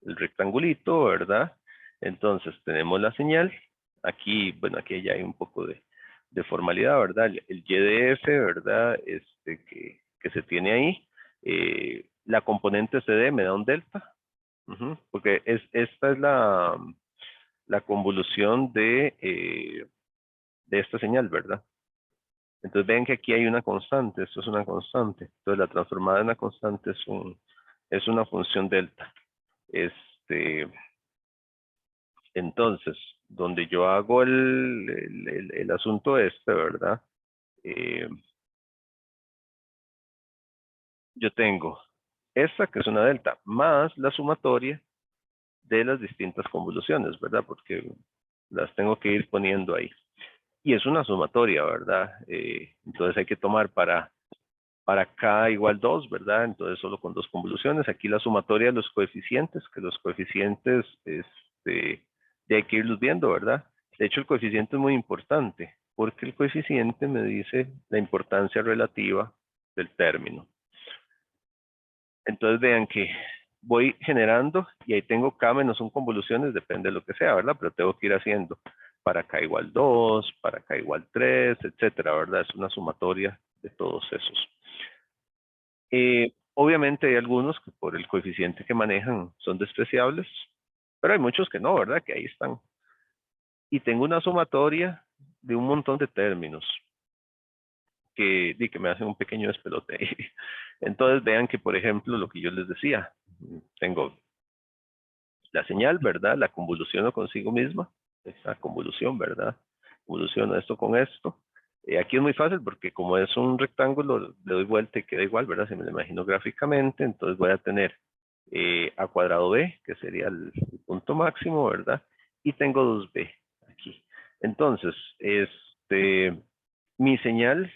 rectangulito, ¿verdad? Entonces, tenemos la señal. Aquí, bueno, aquí ya hay un poco de formalidad, ¿verdad? El YDF, ¿verdad? Que se tiene ahí. La componente CD me da un delta, porque esta es la convolución de esta señal, ¿verdad? Entonces ven que aquí hay una constante, esto es una constante. Entonces la transformada en una constante es una función delta. Entonces, donde yo hago el asunto ¿verdad? Eh, yo tengo esta que es una delta, más la sumatoria de las distintas convoluciones, ¿verdad? Porque las tengo que ir poniendo ahí. Y es una sumatoria, ¿verdad? Entonces hay que tomar para K igual 2, ¿verdad? Entonces solo con dos convoluciones. Aquí la sumatoria de los coeficientes, que los coeficientes hay que irlos viendo, ¿verdad? De hecho, el coeficiente es muy importante, porque el coeficiente me dice la importancia relativa del término. Entonces vean que voy generando y ahí tengo K menos 1 convoluciones, depende de lo que sea, ¿verdad? Pero tengo que ir haciendo para K igual 2, para K igual 3, etcétera, ¿verdad? Es una sumatoria de todos esos. Obviamente hay algunos que por el coeficiente que manejan son despreciables, pero hay muchos que no, ¿verdad? Que ahí están. Y tengo una sumatoria de un montón de términos que me hacen un pequeño despelote. Entonces vean que, por ejemplo, lo que yo les decía, tengo la señal, ¿verdad? La convoluciono consigo misma, esa convolución, ¿verdad? Convoluciono esto con esto. Aquí es muy fácil porque como es un rectángulo, le doy vuelta y queda igual, ¿verdad? Si me lo imagino gráficamente, entonces voy a tener a cuadrado b, que sería el punto máximo, ¿verdad? Y tengo 2b aquí. Entonces, mi señal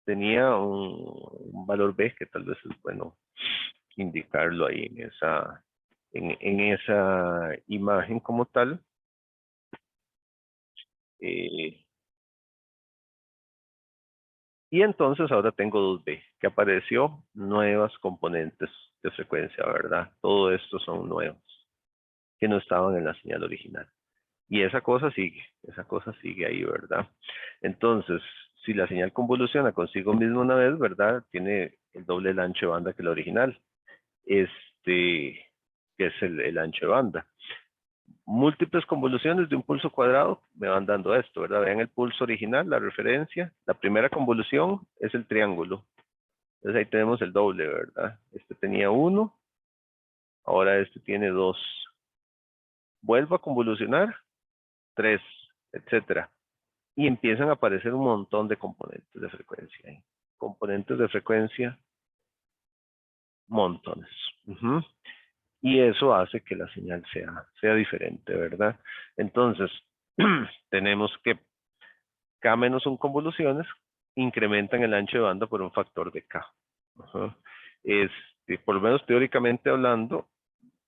tenía un valor b, que tal vez es bueno indicarlo ahí en esa imagen como tal. Eh, y entonces ahora tengo 2B, que apareció nuevas componentes de frecuencia, ¿verdad? Todo esto son nuevos, que no estaban en la señal original. Y esa cosa sigue ahí, ¿verdad? Entonces, si la señal convoluciona consigo mismo una vez, ¿verdad? Tiene el doble el ancho de banda que la original. Que es el ancho de banda. Múltiples convoluciones de un pulso cuadrado me van dando esto, ¿verdad? Vean el pulso original, la referencia. La primera convolución es el triángulo. Entonces ahí tenemos el doble, ¿verdad? Este tenía 1, ahora este tiene 2. Vuelvo a convolucionar, 3, etcétera. Y empiezan a aparecer un montón de componentes de frecuencia. ¿Eh? Componentes de frecuencia, montones. Y eso hace que la señal sea diferente, ¿verdad? Entonces, tenemos que K menos 1 convoluciones incrementan el ancho de banda por un factor de K. Ajá. Por lo menos teóricamente hablando,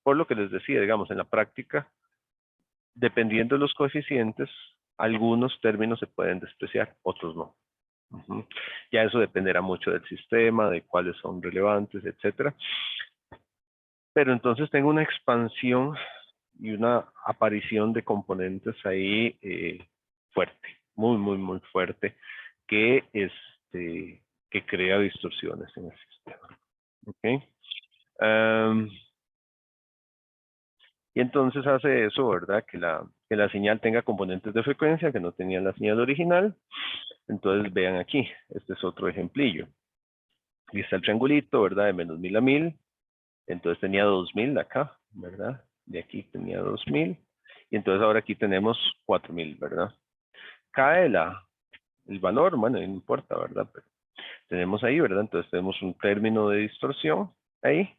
por lo que les decía, digamos, en la práctica, dependiendo de los coeficientes, algunos términos se pueden despreciar, otros no. Ya eso dependerá mucho del sistema, de cuáles son relevantes, etcétera. Pero entonces tengo una expansión y una aparición de componentes ahí fuerte, muy, muy, muy fuerte, que, que crea distorsiones en el sistema. ¿Ok? Y entonces hace eso, ¿verdad? Que la señal tenga componentes de frecuencia que no tenía la señal original. Entonces vean aquí, este es otro ejemplillo. Aquí está el triangulito, ¿verdad? De menos 1000 a 1000. Entonces tenía 2000 acá, ¿verdad? De aquí tenía 2000. Y entonces ahora aquí tenemos 4000, ¿verdad? Cae el valor, bueno, no importa, ¿verdad? Pero tenemos ahí, ¿verdad? Entonces tenemos un término de distorsión ahí.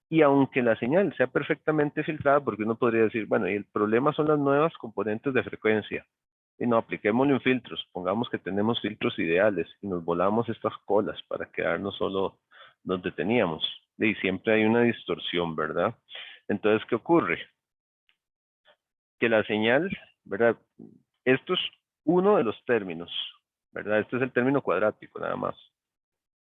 Y aunque la señal sea perfectamente filtrada, porque uno podría decir, bueno, y el problema son las nuevas componentes de frecuencia. Y no, apliquémosle un filtro. Supongamos que tenemos filtros ideales y nos volamos estas colas para quedarnos solo donde teníamos. Y siempre hay una distorsión, ¿verdad? Entonces, ¿qué ocurre? Que la señal, ¿verdad? Esto es uno de los términos, ¿verdad? Este es el término cuadrático nada más.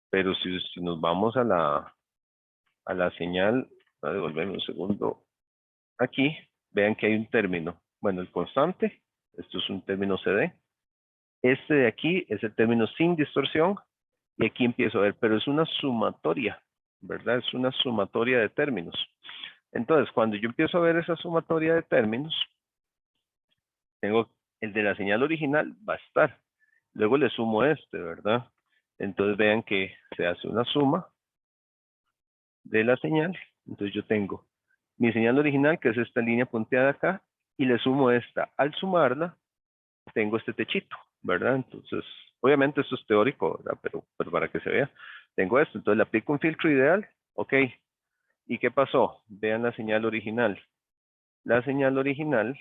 Pero si nos vamos a la señal, voy a devolverme un segundo aquí, vean que hay un término. Bueno, el constante, esto es un término CD. Este de aquí es el término sin distorsión. Y aquí empiezo a ver, pero es una sumatoria, ¿verdad? Es una sumatoria de términos. Entonces, cuando yo empiezo a ver esa sumatoria de términos, tengo el de la señal original, va a estar. Luego le sumo este, ¿verdad? Entonces vean que se hace una suma de la señal. Entonces yo tengo mi señal original, que es esta línea punteada acá, y le sumo esta. Al sumarla, tengo este techito, ¿verdad? Entonces, obviamente esto es teórico, ¿verdad? Pero para que se vea, tengo esto. Entonces le aplico un filtro ideal, ok. ¿Y qué pasó? Vean la señal original. La señal original,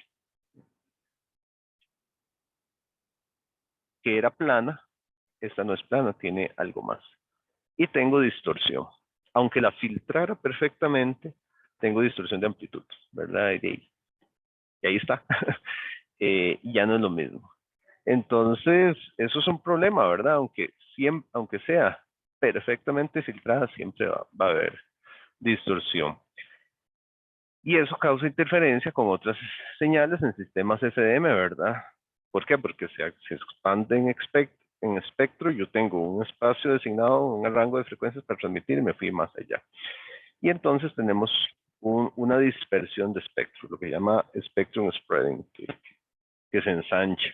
que era plana, esta no es plana, tiene algo más. Y tengo distorsión. Aunque la filtrara perfectamente, tengo distorsión de amplitud, ¿verdad? Y ahí está. Ya no es lo mismo. Entonces, eso es un problema, ¿verdad? Aunque sea perfectamente filtrada, siempre va a haber distorsión. Y eso causa interferencia con otras señales en sistemas FDM, ¿verdad? ¿Por qué? Porque se expande en espectro, yo tengo un espacio designado, un rango de frecuencias para transmitir y me fui más allá. Y entonces tenemos una dispersión de espectro, lo que se llama spectrum spreading, que se ensancha.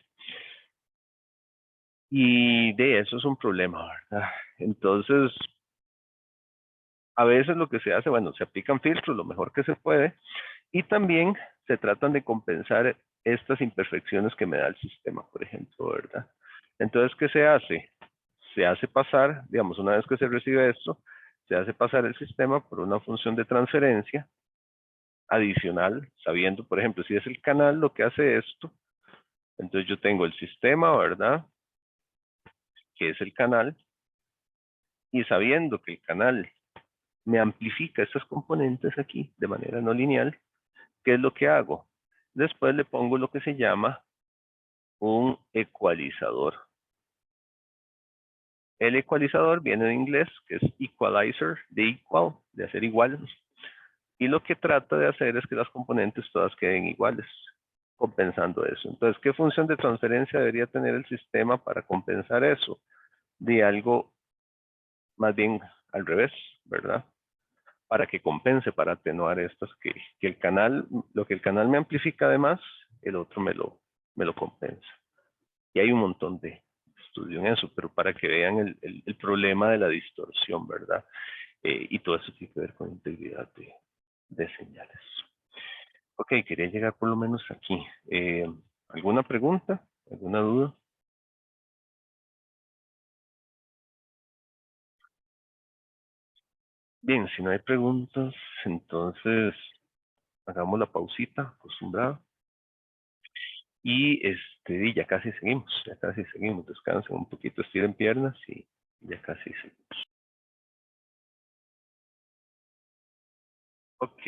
Y de eso es un problema, ¿verdad? Entonces, a veces lo que se hace, bueno, se aplican filtros lo mejor que se puede y también se tratan de compensar estas imperfecciones que me da el sistema, por ejemplo, ¿verdad? Entonces, ¿qué se hace? Se hace pasar, digamos, una vez que se recibe esto, se hace pasar el sistema por una función de transferencia adicional, sabiendo, por ejemplo, si es el canal lo que hace esto, entonces yo tengo el sistema, ¿verdad? Que es el canal, y sabiendo que el canal me amplifica estos componentes aquí de manera no lineal, ¿qué es lo que hago? Después le pongo lo que se llama un ecualizador. El ecualizador viene de inglés, que es equalizer, de equal, de hacer igual. Y lo que trata de hacer es que las componentes todas queden iguales, compensando eso. Entonces, ¿qué función de transferencia debería tener el sistema para compensar eso? De algo más bien al revés, ¿verdad? Para que compense, para atenuar estas, que el canal, lo que el canal me amplifica además, el otro me lo compensa. Y hay un montón de estudio en eso, pero para que vean el problema de la distorsión, ¿verdad? Y todo eso tiene que ver con integridad de señales. Ok, quería llegar por lo menos aquí. ¿Alguna pregunta? ¿Alguna duda? Bien, si no hay preguntas, entonces hagamos la pausita acostumbrada. Y ya casi seguimos, descansen un poquito, estiren piernas y ya casi seguimos. Ok,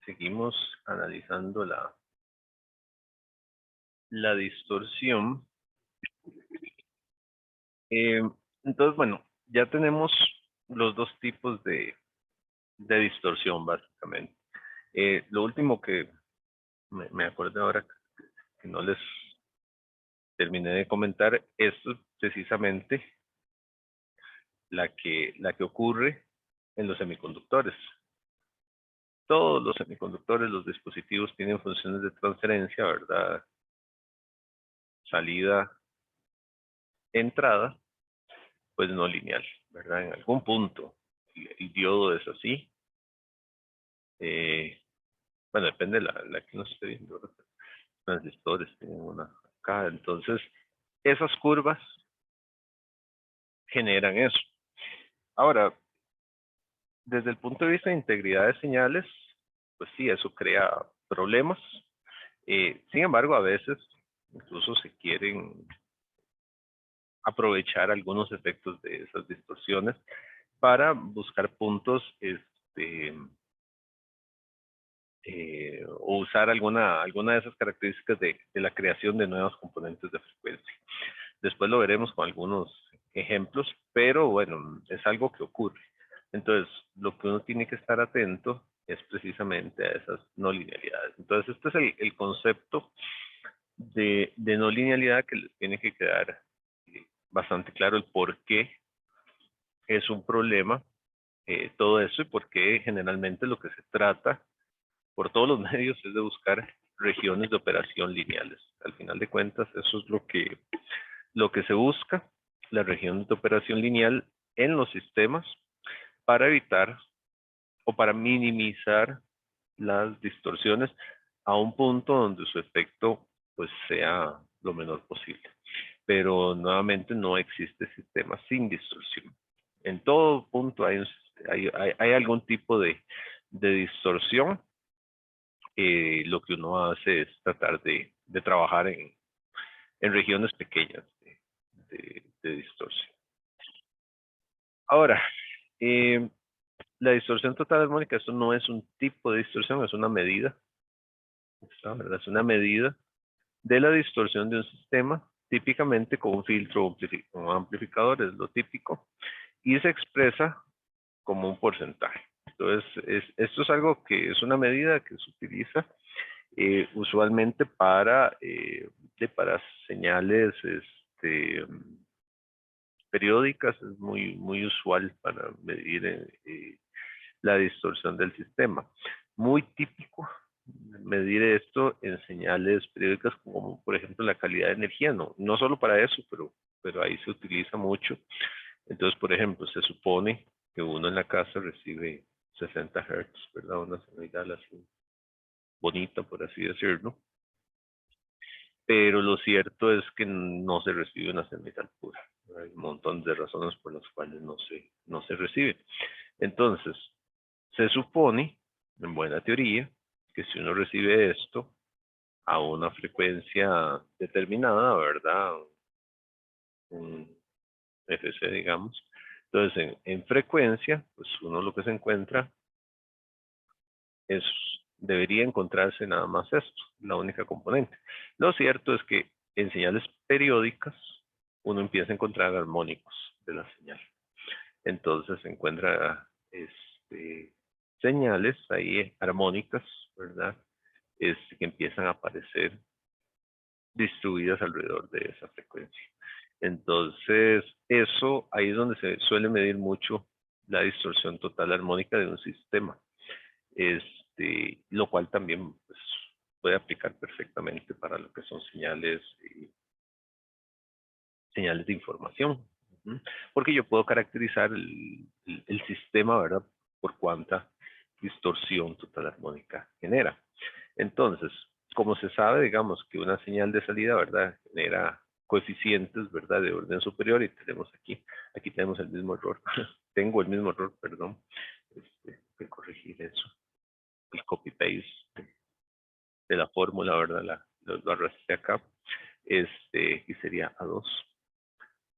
seguimos analizando la distorsión. Eh, entonces, bueno, ya tenemos los dos tipos de distorsión, básicamente. Lo último que me acordé ahora que no les terminé de comentar, es precisamente la que ocurre en los semiconductores. Todos los semiconductores, los dispositivos tienen funciones de transferencia, ¿verdad? Salida entrada, pues no lineal, ¿verdad? En algún punto el diodo es así. Bueno, depende de la que nos esté viendo, ¿verdad? Transistores tienen una acá. Entonces, esas curvas generan eso. Ahora, desde el punto de vista de integridad de señales, pues sí, eso crea problemas. Sin embargo, a veces incluso se quieren aprovechar algunos efectos de esas distorsiones para buscar puntos o usar alguna de esas características de la creación de nuevos componentes de frecuencia. Después lo veremos con algunos ejemplos, pero bueno, es algo que ocurre. Entonces, lo que uno tiene que estar atento es precisamente a esas no linealidades. Entonces, este es el concepto de no linealidad que les tiene que quedar bastante claro el por qué es un problema todo eso y por qué generalmente lo que se trata por todos los medios es de buscar regiones de operación lineales. Al final de cuentas, eso es lo que se busca, la región de operación lineal en los sistemas para evitar o para minimizar las distorsiones a un punto donde su efecto pues sea lo menor posible. Pero nuevamente no existe sistema sin distorsión. En todo punto hay algún tipo de distorsión. Lo que uno hace es tratar de trabajar en regiones pequeñas de distorsión. Ahora, la distorsión total armónica, eso no es un tipo de distorsión, es una medida. ¿Verdad? Es una medida de la distorsión de un sistema, típicamente con un filtro o un amplificador, es lo típico, y se expresa como un porcentaje. Entonces, esto es algo que es una medida que se utiliza usualmente para señales periódicas, es muy usual para medir la distorsión del sistema. Muy típico medir esto en señales periódicas como por ejemplo la calidad de energía, no solo para eso, pero ahí se utiliza mucho. Entonces, por ejemplo, se supone que uno en la casa recibe 60 Hz, ¿verdad? Una señal así bonita, por así decirlo. Pero lo cierto es que no se recibe una señal pura. Hay un montón de razones por las cuales no se recibe. Entonces, se supone, en buena teoría, que si uno recibe esto a una frecuencia determinada, ¿verdad? Un FC, digamos. Entonces, en frecuencia, pues uno lo que se encuentra es, debería encontrarse nada más esto, la única componente. Lo cierto es que en señales periódicas, uno empieza a encontrar armónicos de la señal. Entonces se encuentra señales ahí armónicas, ¿verdad? Que empiezan a aparecer distribuidas alrededor de esa frecuencia. Entonces, eso ahí es donde se suele medir mucho la distorsión total armónica de un sistema. Lo cual también pues, puede aplicar perfectamente para lo que son señales de información. Porque yo puedo caracterizar el sistema, ¿verdad? Por cuánta distorsión total armónica genera. Entonces, como se sabe, digamos que una señal de salida, ¿verdad? Genera coeficientes, ¿verdad? De orden superior y tenemos aquí tenemos el mismo error. Tengo el mismo error, perdón. Que corregir eso. El copy-paste de la fórmula, ¿verdad? Lo arrastré acá. Y sería A2.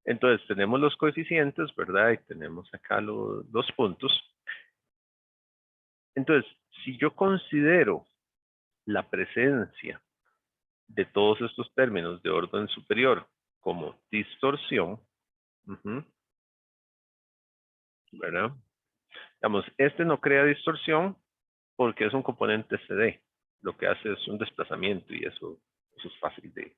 Entonces, tenemos los coeficientes, ¿verdad? Y tenemos acá los puntos. Entonces, si yo considero la presencia de todos estos términos de orden superior como distorsión, ¿verdad? Digamos, no crea distorsión porque es un componente CD. Lo que hace es un desplazamiento y eso es fácil de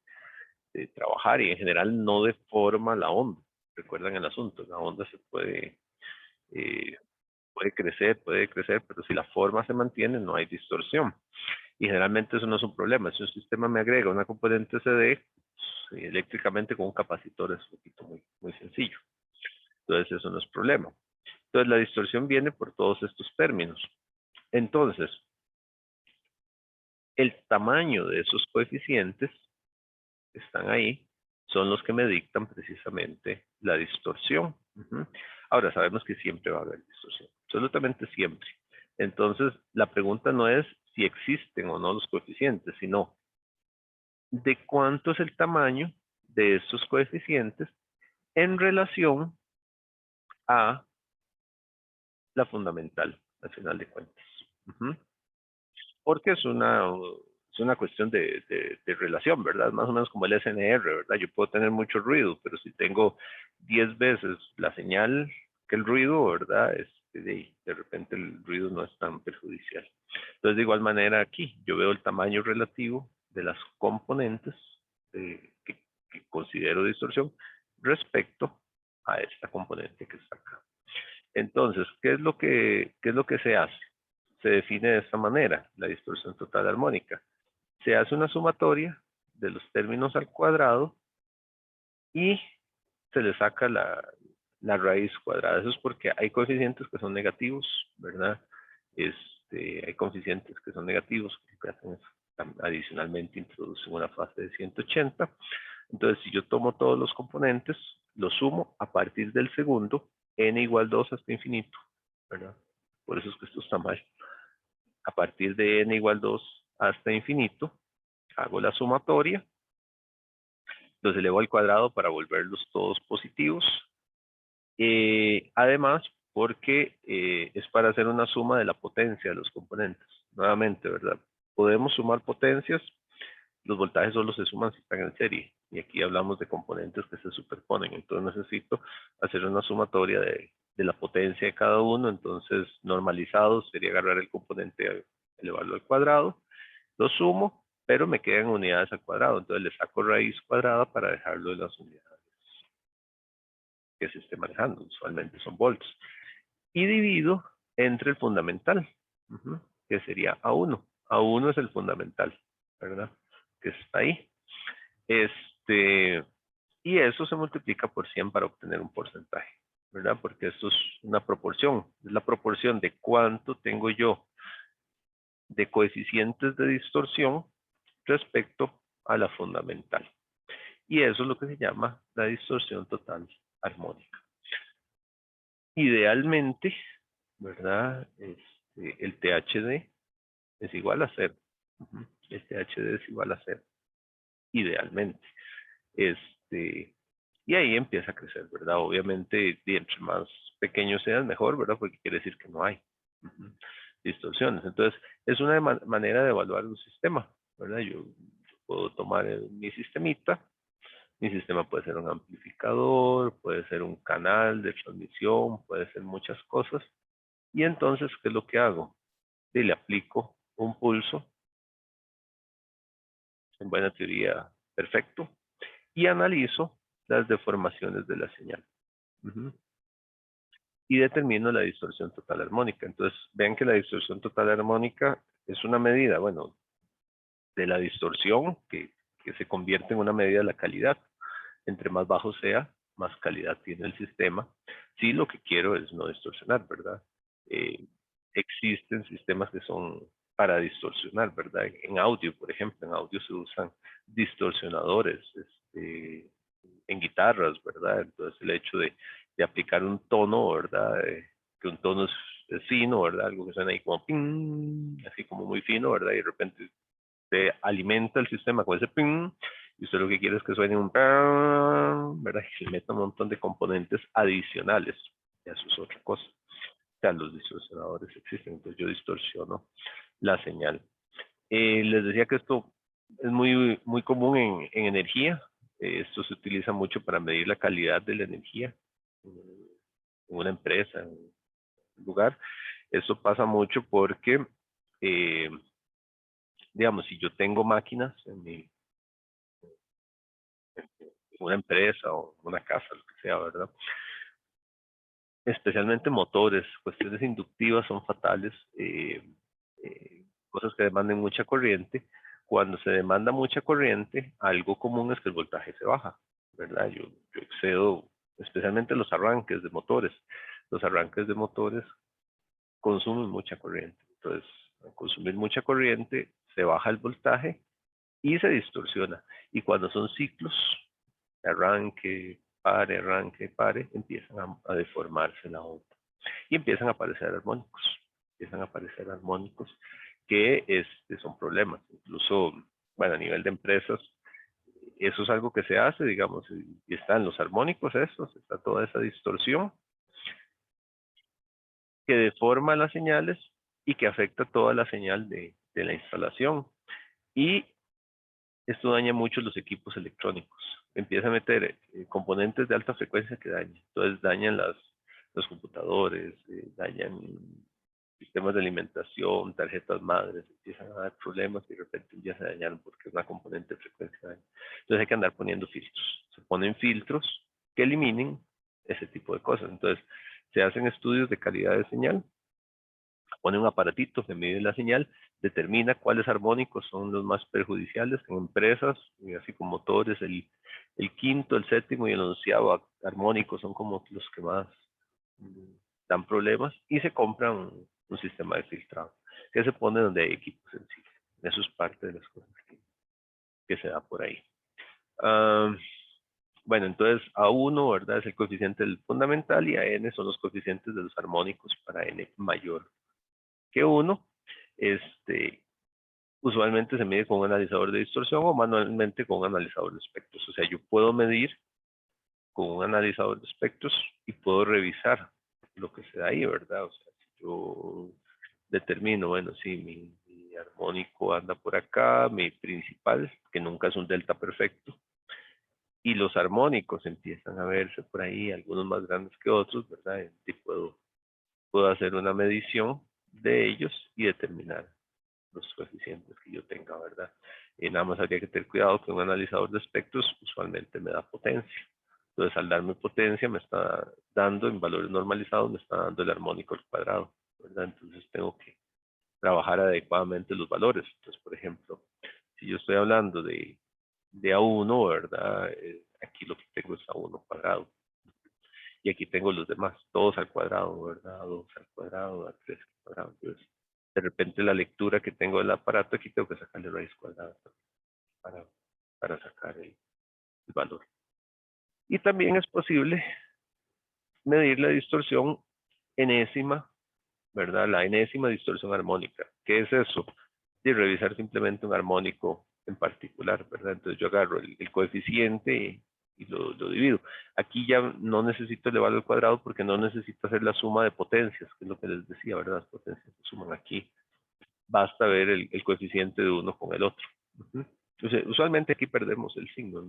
trabajar y en general no deforma la onda. Recuerdan el asunto, la onda se puede crecer, pero si la forma se mantiene no hay distorsión. Y generalmente eso no es un problema. Si un sistema me agrega una componente CD, eléctricamente con un capacitor es un poquito muy sencillo. Entonces eso no es problema. Entonces la distorsión viene por todos estos términos. Entonces, el tamaño de esos coeficientes que están ahí son los que me dictan precisamente la distorsión. Ahora, sabemos que siempre va a haber distorsión, absolutamente siempre. Entonces, la pregunta no es si existen o no los coeficientes, sino de cuánto es el tamaño de estos coeficientes en relación a la fundamental, al final de cuentas. Porque es una cuestión de relación, ¿verdad? Más o menos como el SNR, ¿verdad? Yo puedo tener mucho ruido, pero si tengo 10 veces la señal que el ruido, ¿verdad? De repente el ruido no es tan perjudicial. Entonces, de igual manera aquí, yo veo el tamaño relativo de las componentes que considero distorsión respecto a esta componente que está acá. Entonces, qué es lo que se hace? Se define de esta manera, la distorsión total armónica. Se hace una sumatoria de los términos al cuadrado y se le saca la raíz cuadrada. Eso es porque hay coeficientes que son negativos, ¿verdad? Hay coeficientes que son negativos, que hacen adicionalmente introducen una fase de 180. Entonces, si yo tomo todos los componentes, los sumo a partir del segundo, n igual 2 hasta infinito, ¿verdad? Por eso es que esto está mal. A partir de n igual 2 hasta infinito, hago la sumatoria, los elevo al cuadrado para volverlos todos positivos. Además, porque es para hacer una suma de la potencia de los componentes. Nuevamente, ¿verdad? Podemos sumar potencias, los voltajes solo se suman si están en serie. Y aquí hablamos de componentes que se superponen. Entonces necesito hacer una sumatoria de la potencia de cada uno. Entonces, normalizado sería agarrar el componente, elevarlo al cuadrado, lo sumo, pero me quedan unidades al cuadrado. Entonces le saco raíz cuadrada para dejarlo en las unidades que se esté manejando. Usualmente son volts. Y divido entre el fundamental, que sería A1. A1 es el fundamental, ¿verdad? Que está ahí. Y eso se multiplica por 100 para obtener un porcentaje, ¿verdad? Porque esto es una proporción. Es la proporción de cuánto tengo yo de coeficientes de distorsión respecto a la fundamental. Y eso es lo que se llama la distorsión total armónica. Idealmente, ¿verdad? El THD es igual a 0. El THD es igual a 0. Idealmente. Y ahí empieza a crecer, ¿verdad? Obviamente, entre más pequeño sea, mejor, ¿verdad? Porque quiere decir que no hay distorsiones. Entonces, es una manera de evaluar un sistema, ¿verdad? Yo puedo tomar mi sistemita. Mi sistema puede ser un amplificador, puede ser un canal de transmisión, puede ser muchas cosas. Y entonces, ¿qué es lo que hago? Y le aplico un pulso, en buena teoría, perfecto, y analizo las deformaciones de la señal. Y determino la distorsión total armónica. Entonces, vean que la distorsión total armónica es una medida, bueno, de la distorsión que se convierte en una medida de la calidad. Entre más bajo sea, más calidad tiene el sistema. Sí, lo que quiero es no distorsionar, ¿verdad? Existen sistemas que son para distorsionar, ¿verdad? En audio, por ejemplo, en audio se usan distorsionadores, en guitarras, ¿verdad? Entonces el hecho de aplicar un tono, ¿verdad? Que un tono es fino, ¿verdad? Algo que suena ahí como ping, así como muy fino, ¿verdad? Y de repente se alimenta el sistema con ese ping, y usted lo que quiere es que suene un ping, ¿verdad? Y se meta un montón de componentes adicionales. Y eso es otra cosa. O sea, los distorsionadores existen, entonces yo distorsiono la señal. Les decía que esto es muy común en energía. Esto se utiliza mucho para medir la calidad de la energía en una empresa, en un lugar. Eso pasa mucho porque, digamos, si yo tengo máquinas en una empresa o una casa, lo que sea, ¿verdad? Especialmente motores, cuestiones inductivas son fatales, cosas que demanden mucha corriente. cuando se demanda mucha corriente, algo común es que el voltaje se baja, ¿verdad? Yo excedo, especialmente los arranques de motores. Los arranques de motores consumen mucha corriente. Entonces, al consumir mucha corriente, se baja el voltaje y se distorsiona. Y cuando son ciclos, arranque, pare, empiezan a deformarse la onda. Y empiezan a aparecer armónicos. Que son problemas. Incluso, bueno, a nivel de empresas, eso es algo que se hace, digamos, y están los armónicos estos, está toda esa distorsión que deforma las señales y que afecta toda la señal de la instalación. Y esto daña mucho los equipos electrónicos. Empieza a meter componentes de alta frecuencia que dañan. Entonces dañan los computadores, dañan sistemas de alimentación, tarjetas madres, empiezan a dar problemas y de repente ya se dañaron porque es una componente de frecuencia daña. Entonces hay que andar poniendo filtros. Se ponen filtros que eliminen ese tipo de cosas. Entonces se hacen estudios de calidad de señal, pone un aparatito que mide la señal, determina cuáles armónicos son los más perjudiciales en empresas, y así como motores, el quinto, el séptimo y el onceavo armónico son como los que más dan problemas, y se compra un sistema de filtrado que se pone donde hay equipos sensibles. Eso es parte de las cosas que se da por ahí. Bueno, entonces A1, ¿verdad? Es el coeficiente del fundamental y AN son los coeficientes de los armónicos para N mayor que 1. Usualmente se mide con un analizador de distorsión o manualmente con un analizador de espectros. O sea, yo puedo medir con un analizador de espectros y puedo revisar lo que se da ahí, ¿verdad? O sea, si yo determino, bueno, sí, mi armónico anda por acá, mi principal, que nunca es un delta perfecto, y los armónicos empiezan a verse por ahí, algunos más grandes que otros, ¿verdad? Y puedo hacer una medición de ellos y determinar los coeficientes que yo tenga, ¿verdad? Y nada más habría que tener cuidado que un analizador de espectros usualmente me da potencia. Entonces, al darme potencia, me está dando, en valores normalizados, me está dando el armónico al cuadrado, ¿verdad? Entonces, tengo que trabajar adecuadamente los valores. Entonces, por ejemplo, si yo estoy hablando de A1, ¿verdad? Aquí lo que tengo es A1 cuadrado. Y aquí tengo los demás, todos al cuadrado, ¿verdad? 2 al cuadrado, A3 al cuadrado. Entonces, de repente la lectura que tengo del aparato, aquí tengo que sacarle raíz cuadrada para sacar el valor. Y también es posible medir la distorsión enésima, ¿verdad? La enésima distorsión armónica. ¿Qué es eso? Y revisar simplemente un armónico en particular, ¿verdad? Entonces yo agarro el coeficiente y lo divido. Aquí ya no necesito elevarlo al cuadrado porque no necesito hacer la suma de potencias, que es lo que les decía, ¿verdad? Las potencias se suman aquí. Basta ver el coeficiente de uno con el otro. Entonces, usualmente aquí perdemos el signo,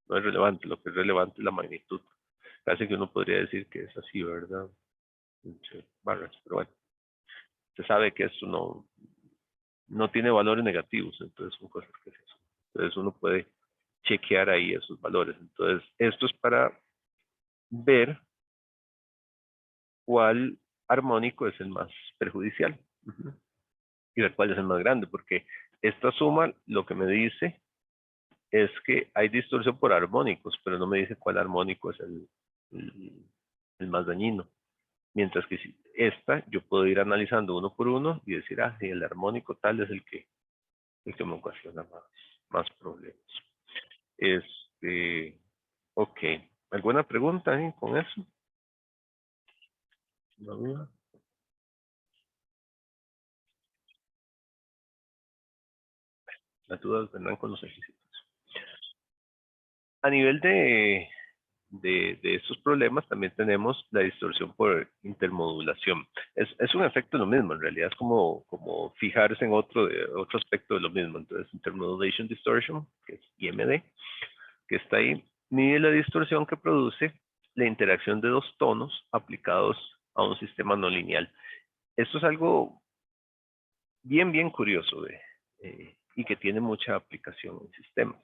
no es relevante, lo que es relevante es la magnitud. Casi que uno podría decir que es así, ¿verdad? Entre barras, pero bueno, se sabe que esto no tiene valores negativos, entonces son cosas que se suman. Entonces uno puede chequear ahí esos valores. Entonces, esto es para ver cuál armónico es el más perjudicial y ver cuál es el más grande, porque esta suma lo que me dice es que hay distorsión por armónicos, pero no me dice cuál armónico es el más dañino. Mientras que si esta, yo puedo ir analizando uno por uno y decir, sí, el armónico tal es el que me ocasiona más problemas. Ok. ¿Alguna pregunta con eso? ¿No duda? Las dudas vendrán con los ejercicios. A nivel de estos problemas también tenemos la distorsión por intermodulación. Es un efecto de lo mismo, en realidad es como fijarse en otro aspecto de lo mismo. Entonces, Intermodulation Distortion, que es IMD, que está ahí, mide la distorsión que produce la interacción de dos tonos aplicados a un sistema no lineal. Esto es algo bien curioso y que tiene mucha aplicación en sistemas.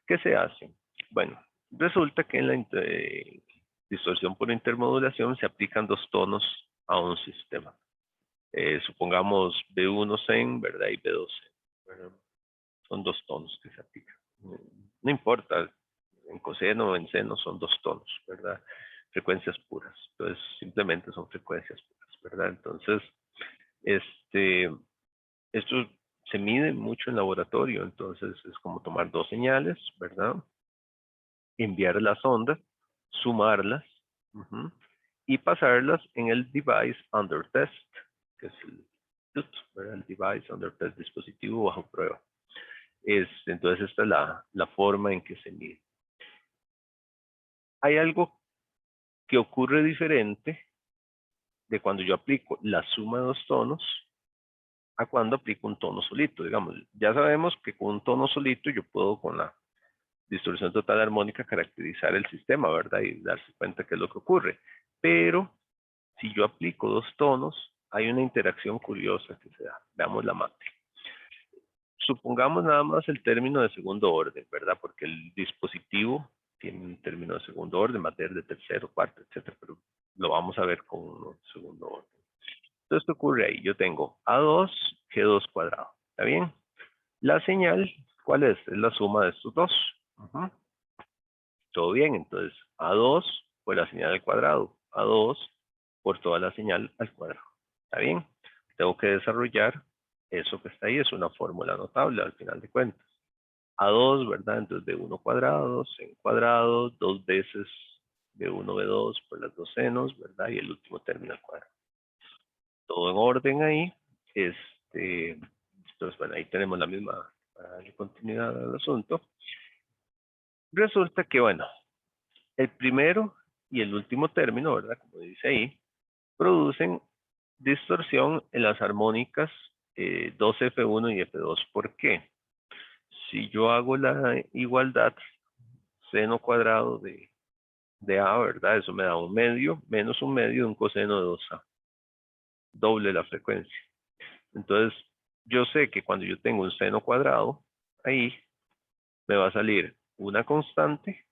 ¿Qué se hace? Bueno, resulta que en la distorsión por intermodulación se aplican dos tonos a un sistema. Supongamos B1 Zen, ¿verdad? Y B2 Zen, ¿verdad? Son 2 tonos que se aplican. No importa, en coseno o en seno son 2 tonos, ¿verdad? Frecuencias puras. Entonces, simplemente son frecuencias puras, ¿verdad? Entonces, esto se mide mucho en laboratorio, entonces es como tomar 2 señales, ¿verdad? Enviar las ondas, sumarlas, y pasarlas en el device under test, que es el DUT, ¿verdad? El device under test, dispositivo bajo prueba. Entonces esta es la forma en que se mide. Hay algo que ocurre diferente de cuando yo aplico la suma de 2 tonos a cuando aplico un tono solito. Digamos, ya sabemos que con un tono solito yo puedo con la distorsión total armónica caracterizar el sistema, ¿verdad? Y darse cuenta qué es lo que ocurre. Pero si yo aplico 2 tonos, hay una interacción curiosa que se da. Veamos la mate. Supongamos nada más el término de segundo orden, ¿verdad? Porque el dispositivo tiene un término de segundo orden, materia de tercero, cuarto, etcétera, pero lo vamos a ver con un segundo orden. Entonces, ¿qué ocurre ahí? Yo tengo A2, G2 cuadrado. ¿Está bien? La señal, ¿cuál es? Es la suma de estos dos. Todo bien, entonces A2 por la señal al cuadrado, A2 por toda la señal al cuadrado. ¿Está bien? Tengo que desarrollar eso que está ahí, es una fórmula notable al final de cuentas. A2, ¿verdad? Entonces B1 cuadrado, C cuadrado, 2 veces B1, B2 por las dos senos, ¿verdad? Y el último término al cuadrado. Todo en orden ahí. Entonces, bueno, ahí tenemos la misma continuidad del asunto. Resulta que, bueno, el primero y el último término, ¿verdad? Como dice ahí, producen distorsión en las armónicas 2F1 y F2. ¿Por qué? Si yo hago la igualdad seno cuadrado de A, ¿verdad? Eso me da un medio menos un medio de un coseno de 2A. Doble la frecuencia. Entonces, yo sé que cuando yo tengo un seno cuadrado, ahí me va a salir una constante,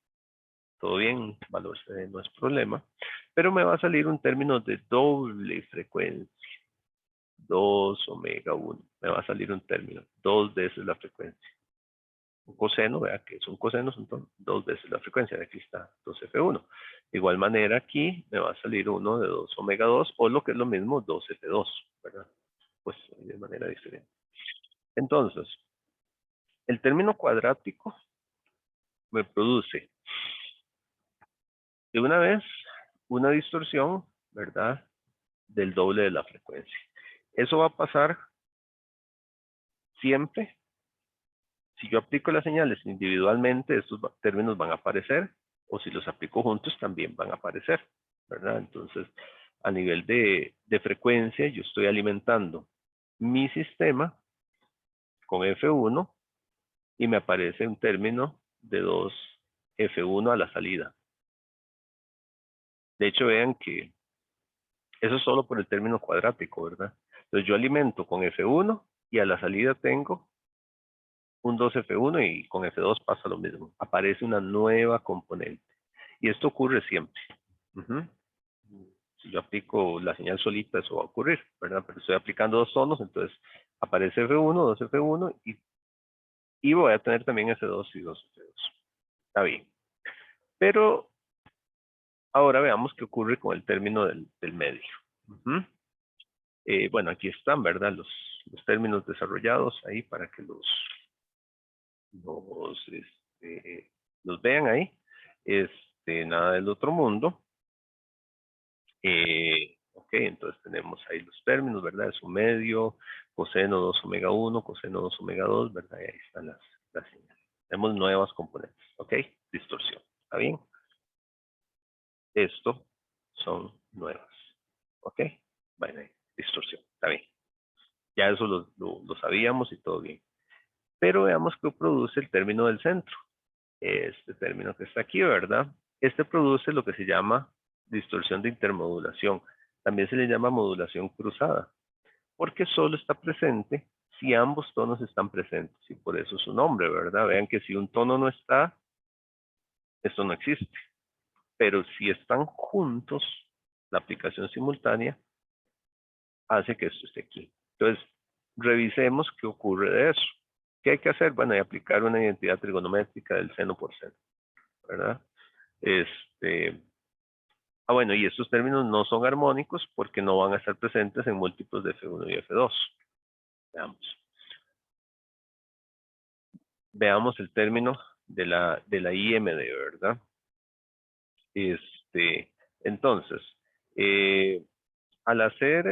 todo bien, valor C no es problema, pero me va a salir un término de doble frecuencia, 2 omega 1, me va a salir un término, 2 veces la frecuencia. Un coseno, vea que es un coseno, son 2 veces la frecuencia, de aquí está 2F1. De igual manera aquí me va a salir uno de 2 omega 2, o lo que es lo mismo, 2F2, ¿verdad? Pues de manera diferente. Entonces, el término cuadrático me produce de una vez una distorsión, ¿verdad? Del doble de la frecuencia. Eso va a pasar siempre. Si yo aplico las señales individualmente, estos términos van a aparecer, o si los aplico juntos también van a aparecer, ¿verdad? Entonces, a nivel de frecuencia, yo estoy alimentando mi sistema con F1 y me aparece un término de 2F1 a la salida. De hecho, vean que eso es solo por el término cuadrático, ¿verdad? Entonces yo alimento con F1 y a la salida tengo un 2F1 y con F2 pasa lo mismo. Aparece una nueva componente. Y esto ocurre siempre. Si yo aplico la señal solita, eso va a ocurrir, ¿verdad? Pero estoy aplicando 2 tonos, entonces aparece F1, 2F1 y voy a tener también F2 y 2F2. Está bien. Pero ahora veamos qué ocurre con el término del medio. Bueno, aquí están, ¿verdad? Los términos desarrollados ahí para que los vean ahí. Nada del otro mundo. Ok, entonces tenemos ahí los términos, ¿verdad? Es un medio, coseno 2 omega 1, coseno 2 omega 2, ¿verdad? Y ahí están las señales. Tenemos nuevas componentes, ¿ok? Distorsión, ¿está bien? Esto son nuevas, ¿ok? Bueno, distorsión, ¿está bien? Ya eso lo sabíamos y todo bien. Pero veamos qué produce el término del centro. Este término que está aquí, ¿verdad? Este produce lo que se llama distorsión de intermodulación. También se le llama modulación cruzada, porque solo está presente si ambos tonos están presentes, y por eso su nombre, ¿verdad? Vean que si un tono no está, esto no existe. Pero si están juntos, la aplicación simultánea hace que esto esté aquí. Entonces, revisemos qué ocurre de eso. ¿Qué hay que hacer? Bueno, hay aplicar una identidad trigonométrica del seno por seno, ¿verdad? Bueno, y estos términos no son armónicos porque no van a estar presentes en múltiplos de F1 y F2. Veamos. Veamos el término de la IMD, ¿verdad? Entonces, al hacer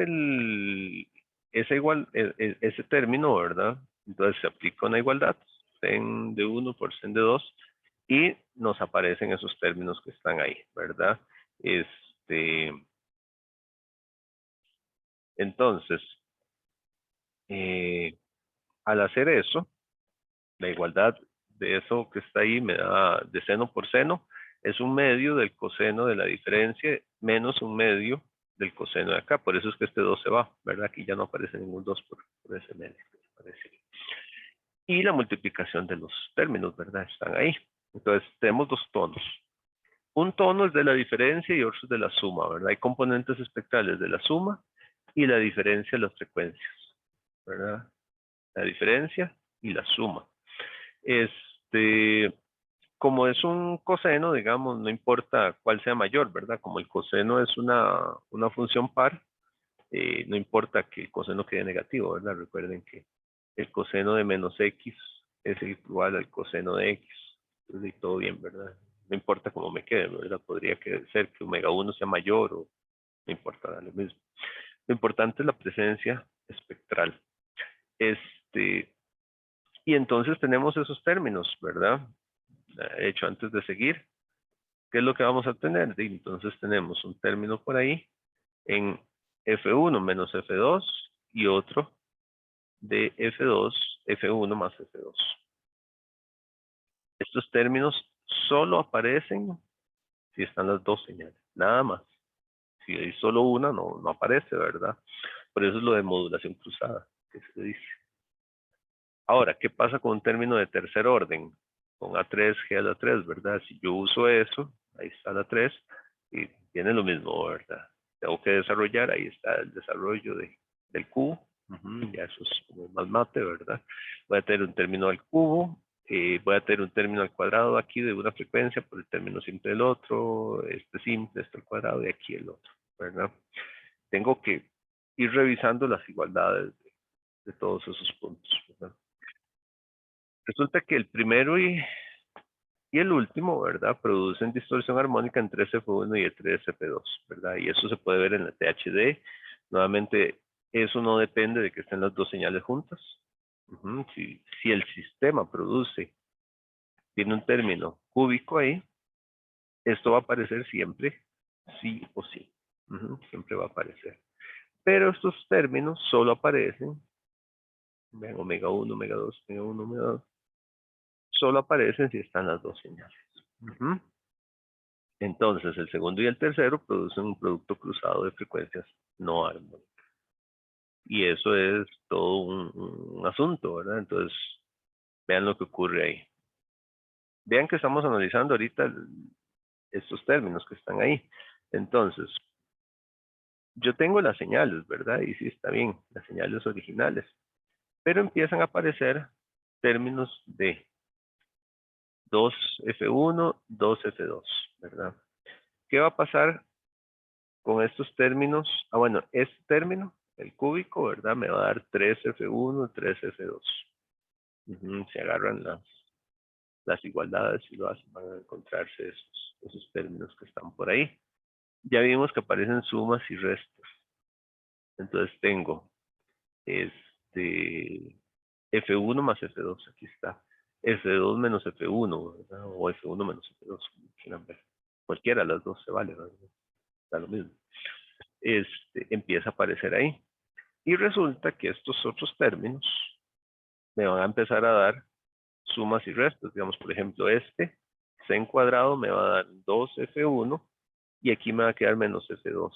ese término, ¿verdad? Entonces se aplica una igualdad, sen de 1 por sen de 2, y nos aparecen esos términos que están ahí, ¿verdad? Entonces, al hacer eso, la igualdad de eso que está ahí me da de seno por seno, es un medio del coseno de la diferencia menos un medio del coseno de acá. Por eso es que este 2 se va, ¿verdad? Aquí ya no aparece ningún 2 por ese medio. Y la multiplicación de los términos, ¿verdad? Están ahí. Entonces, tenemos dos tonos. Un tono es de la diferencia y otro es de la suma, ¿verdad? Hay componentes espectrales de la suma y la diferencia de las frecuencias, ¿verdad? La diferencia y la suma. Como es un coseno, digamos, no importa cuál sea mayor, ¿verdad? Como el coseno es una función par, no importa que el coseno quede negativo, ¿verdad? Recuerden que el coseno de menos x es igual al coseno de x. Entonces, todo bien, ¿verdad? No importa cómo me quede, ¿verdad? Podría ser que omega 1 sea mayor o no importa, da lo mismo. Lo importante es la presencia espectral. Y entonces tenemos esos términos, ¿verdad? De hecho, antes de seguir, ¿qué es lo que vamos a tener? Entonces tenemos un término por ahí en F1 menos F2 y otro de F2, F1 más F2. Estos términos solo aparecen si están las dos señales, nada más. Si hay solo una, no aparece, ¿verdad? Por eso es lo de modulación cruzada, que se dice. Ahora, ¿qué pasa con un término de tercer orden? Con A3, G a la 3, ¿verdad? Si yo uso eso, ahí está la 3, y tiene lo mismo, ¿verdad? Tengo que desarrollar, ahí está el desarrollo del cubo. Ya eso es como más mate, ¿verdad? Voy a tener un término al cubo, voy a tener un término al cuadrado aquí de una frecuencia por el término simple del otro, este simple, este al cuadrado y aquí el otro, ¿verdad? Tengo que ir revisando las igualdades de todos esos puntos, ¿verdad? Resulta que el primero y el último, ¿verdad? Producen distorsión armónica en 3F1 y 3F2, ¿verdad? Y eso se puede ver en la THD. Nuevamente, eso no depende de que estén las dos señales juntas. Si el sistema tiene un término cúbico ahí, esto va a aparecer siempre, sí o sí. Siempre va a aparecer. Pero estos términos solo aparecen, vean, omega 1, omega 2, omega 1, omega 2, solo aparecen si están las dos señales. Entonces, el segundo y el tercero producen un producto cruzado de frecuencias no armónicas. Y eso es todo un asunto, ¿verdad? Entonces, vean lo que ocurre ahí. Vean que estamos analizando ahorita estos términos que están ahí. Entonces, yo tengo las señales, ¿verdad? Y sí, está bien, las señales originales. Pero empiezan a aparecer términos de 2F1, 2F2, ¿verdad? ¿Qué va a pasar con estos términos? Bueno, este término, el cúbico, ¿verdad? Me va a dar 3F1, 3F2. Se agarran las igualdades y lo hacen, van a encontrarse esos términos que están por ahí. Ya vimos que aparecen sumas y restas. Entonces tengo F1 más F2, aquí está. F2 menos F1, ¿verdad? O F1 menos F2, quieran ver. Cualquiera de las dos se vale, ¿verdad? Da lo mismo. Empieza a aparecer ahí. Y resulta que estos otros términos me van a empezar a dar sumas y restas. Digamos, por ejemplo, sen cuadrado me va a dar 2F1 y aquí me va a quedar menos F2.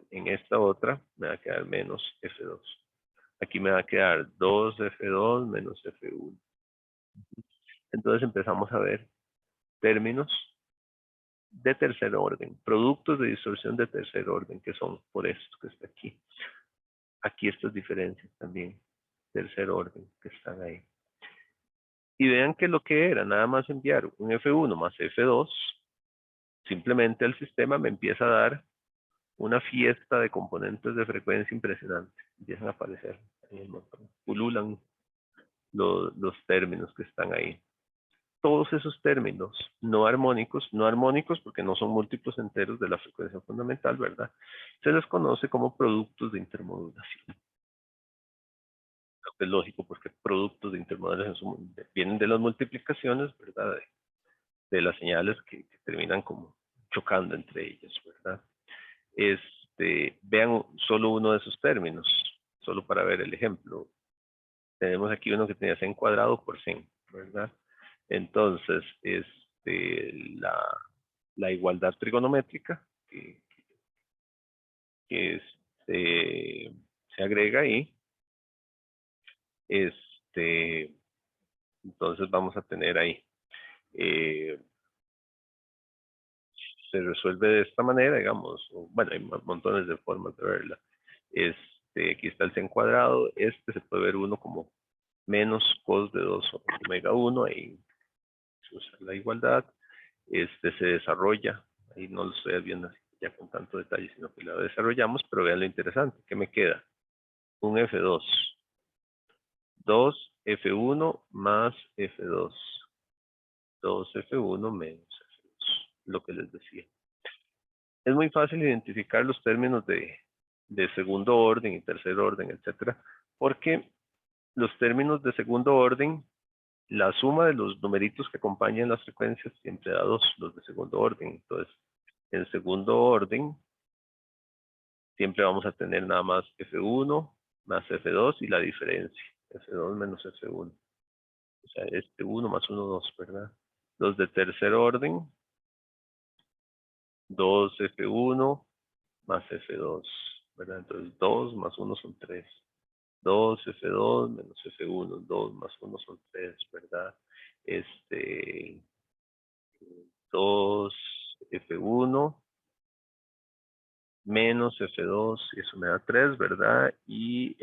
En esta otra me va a quedar menos F2. Aquí me va a quedar 2F2 menos F1. Entonces empezamos a ver términos de tercer orden, productos de distorsión de tercer orden, que son por esto que está aquí. Aquí estas diferencias también, tercer orden, que están ahí. Y vean que lo que era nada más enviar un F1 más F2, simplemente el sistema me empieza a dar una fiesta de componentes de frecuencia impresionante. Empiezan a aparecer en el montón. Pululan los términos que están ahí. Todos esos términos no armónicos porque no son múltiplos enteros de la frecuencia fundamental, ¿verdad? Se les conoce como productos de intermodulación. Es lógico porque productos de intermodulación vienen de las multiplicaciones, ¿verdad? De las señales que terminan como chocando entre ellas, ¿verdad? Vean solo uno de esos términos, solo para ver el ejemplo. Tenemos aquí uno que tenía C cuadrado por C, ¿verdad? Entonces, la igualdad trigonométrica que se agrega ahí, entonces vamos a tener ahí, se resuelve de esta manera, digamos, bueno, hay montones de formas de verla. Aquí está el C cuadrado, se puede ver uno como menos cos de 2 omega 1, ahí se usa la igualdad, se desarrolla, ahí no lo estoy viendo ya con tanto detalle, sino que lo desarrollamos, pero vean lo interesante, ¿qué me queda? Un F2, 2 F1 más F2, 2 F1 menos F2, lo que les decía. Es muy fácil identificar los términos de segundo orden y tercer orden, etcétera, porque los términos de segundo orden, la suma de los numeritos que acompañan las frecuencias siempre da 2, los de segundo orden. Entonces, en segundo orden, siempre vamos a tener nada más F1 más F2 y la diferencia, F2 menos F1. O sea, 1 más 1, 2, ¿verdad? Los de tercer orden, 2 F1 más F2, ¿verdad? Entonces 2 más 1 son 3. 2 F2 menos F1, 2 más 1 son 3, ¿verdad? 2 F1 menos F2, y eso me da 3, ¿verdad? Y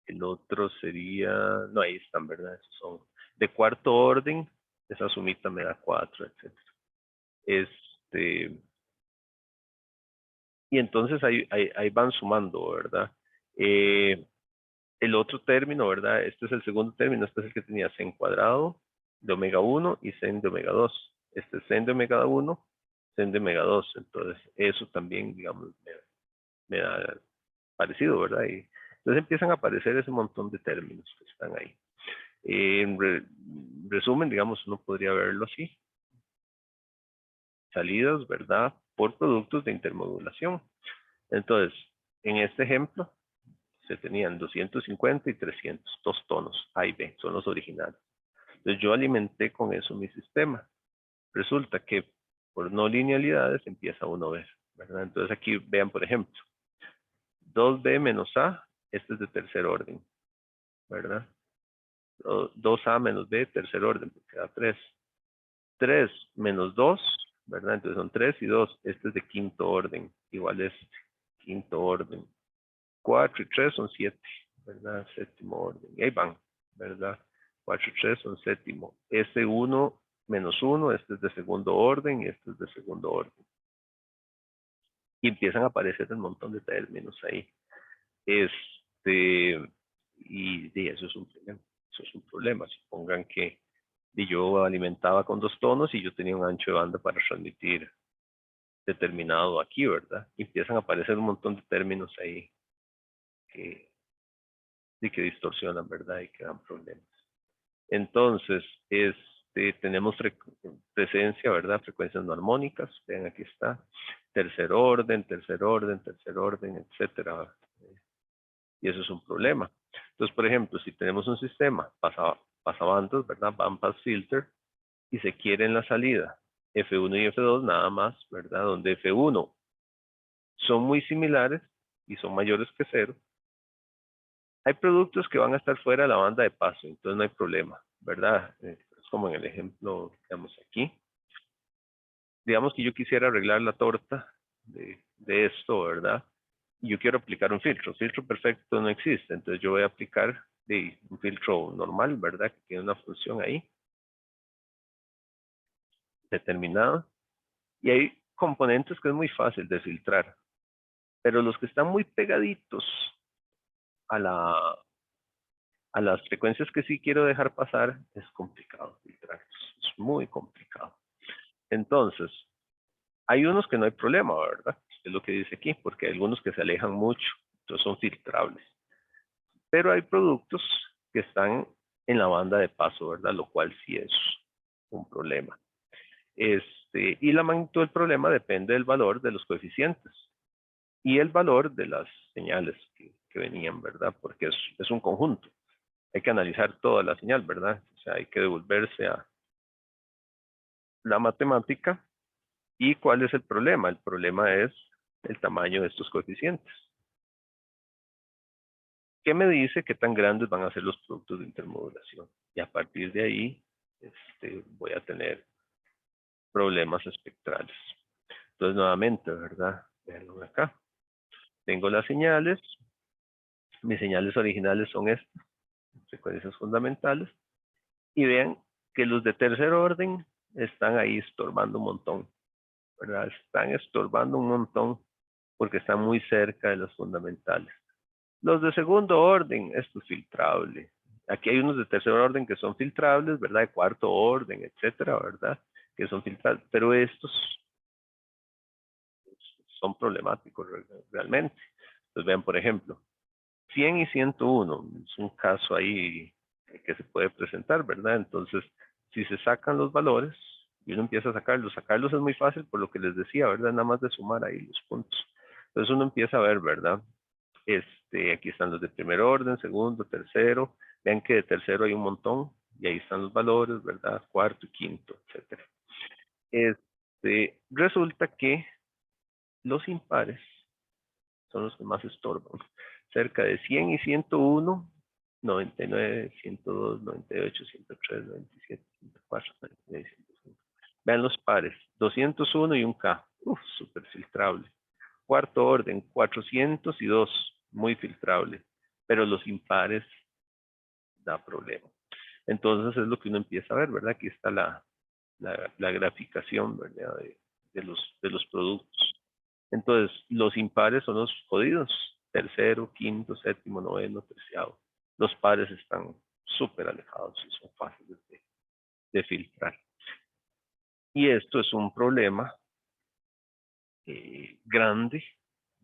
el otro sería, no, ahí están, ¿verdad? Esos son de cuarto orden, esa sumita me da 4, etc. Y entonces ahí van sumando, ¿verdad? El otro término, ¿verdad? Este es el segundo término, este es el que tenía C cuadrado de omega 1 y C de omega 2. Este es C de omega 1, C de omega 2. Entonces, eso también, digamos, me da parecido, ¿verdad? Y entonces empiezan a aparecer ese montón de términos que están ahí. En resumen, digamos, uno podría verlo así. Salidas, ¿verdad? Por productos de intermodulación. Entonces, en este ejemplo, se tenían 250 y 300, dos tonos, A y B, son los originales. Entonces yo alimenté con eso mi sistema. Resulta que por no linealidades empieza uno a ver, ¿verdad? Entonces aquí vean, por ejemplo, 2B menos A, este es de tercer orden, ¿verdad? 2A menos B, tercer orden, porque da 3. 3 menos 2, ¿verdad? Entonces son 3 y 2, este es de quinto orden, igual es quinto orden. 4 y 3 son 7, ¿verdad? Séptimo orden. Y ahí van, ¿verdad? 4 y 3 son séptimo. Este 1 menos 1, este es de segundo orden y este es de segundo orden. Y empiezan a aparecer un montón de términos ahí. Y eso es un problema. Eso es un problema. Supongan que yo alimentaba con 2 tonos y yo tenía un ancho de banda para transmitir determinado aquí, ¿verdad? Y empiezan a aparecer un montón de términos ahí que distorsionan, ¿verdad? Y que dan problemas. Entonces, tenemos presencia, ¿verdad? Frecuencias no armónicas, vean aquí está, tercer orden, etcétera. Y eso es un problema. Entonces, por ejemplo, si tenemos un sistema pasabandas, ¿verdad? Bandpass filter, y se quiere en la salida F1 y F2 nada más, ¿verdad? Donde F1 son muy similares y son mayores que 0. Hay productos que van a estar fuera de la banda de paso, entonces no hay problema, ¿verdad? Es como en el ejemplo, digamos aquí. Digamos que yo quisiera arreglar la torta de esto, ¿verdad? yo quiero aplicar un filtro. Filtro perfecto no existe, entonces yo voy a aplicar un filtro normal, ¿verdad? Que tiene una función ahí determinada. Y hay componentes que es muy fácil de filtrar, pero los que están muy pegaditos a las frecuencias que sí quiero dejar pasar, es complicado filtrarlos. Es muy complicado. Entonces, hay unos que no hay problema, ¿verdad? Es lo que dice aquí, porque hay algunos que se alejan mucho, entonces son filtrables. Pero hay productos que están en la banda de paso, ¿verdad? Lo cual sí es un problema. Y la magnitud del problema depende del valor de los coeficientes y el valor de las señales que venían, ¿verdad? Porque es un conjunto. Hay que analizar toda la señal, ¿verdad? O sea, hay que devolverse a la matemática. ¿Y cuál es el problema? El problema es el tamaño de estos coeficientes. ¿Qué me dice qué tan grandes van a ser los productos de intermodulación? Y a partir de ahí voy a tener problemas espectrales. Entonces, nuevamente, ¿verdad? Veanlo acá. Tengo las señales. Mis señales originales son estas, frecuencias fundamentales. Y vean que los de tercer orden están ahí estorbando un montón, ¿verdad? Están estorbando un montón porque están muy cerca de los fundamentales. Los de segundo orden, esto es filtrable. Aquí hay unos de tercer orden que son filtrables, ¿verdad? De cuarto orden, etcétera, ¿verdad? Que son filtrables, pero estos son problemáticos realmente. Entonces vean, por ejemplo, 100 y 101, es un caso ahí que se puede presentar, ¿verdad? Entonces, si se sacan los valores y uno empieza a sacarlos es muy fácil por lo que les decía, ¿verdad? Nada más de sumar ahí los puntos. Entonces uno empieza a ver, ¿verdad? Aquí están los de primer orden, segundo, tercero. Vean que de tercero hay un montón y ahí están los valores, ¿verdad? Cuarto y quinto, etcétera. Resulta que los impares son los que más estorban. Cerca de 100 y 101, 99, 102, 98, 103, 97, 104, 99, 105. Vean los pares, 201 y un K. Súper filtrable. Cuarto orden, 402, muy filtrable. Pero los impares da problema. Entonces es lo que uno empieza a ver, ¿verdad? Aquí está la graficación, ¿verdad? De los productos. Entonces, los impares son los jodidos. Tercero, quinto, séptimo, noveno, terciado. Los pares están súper alejados y son fáciles de filtrar. Y esto es un problema grande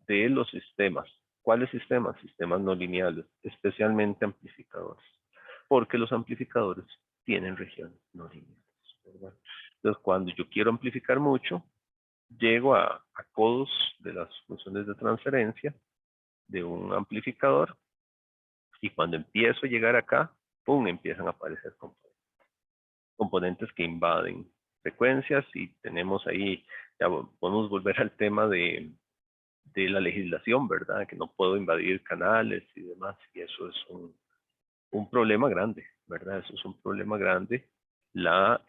de los sistemas. ¿Cuáles sistemas? Sistemas no lineales, especialmente amplificadores. Porque los amplificadores tienen regiones no lineales, ¿verdad? Entonces, cuando yo quiero amplificar mucho, llego a codos de las funciones de transferencia de un amplificador y cuando empiezo a llegar acá, ¡pum!, empiezan a aparecer componentes que invaden frecuencias y tenemos ahí, ya podemos volver al tema de la legislación, ¿verdad? Que no puedo invadir canales y demás, y eso es un problema grande, ¿verdad? Eso es un problema grande, la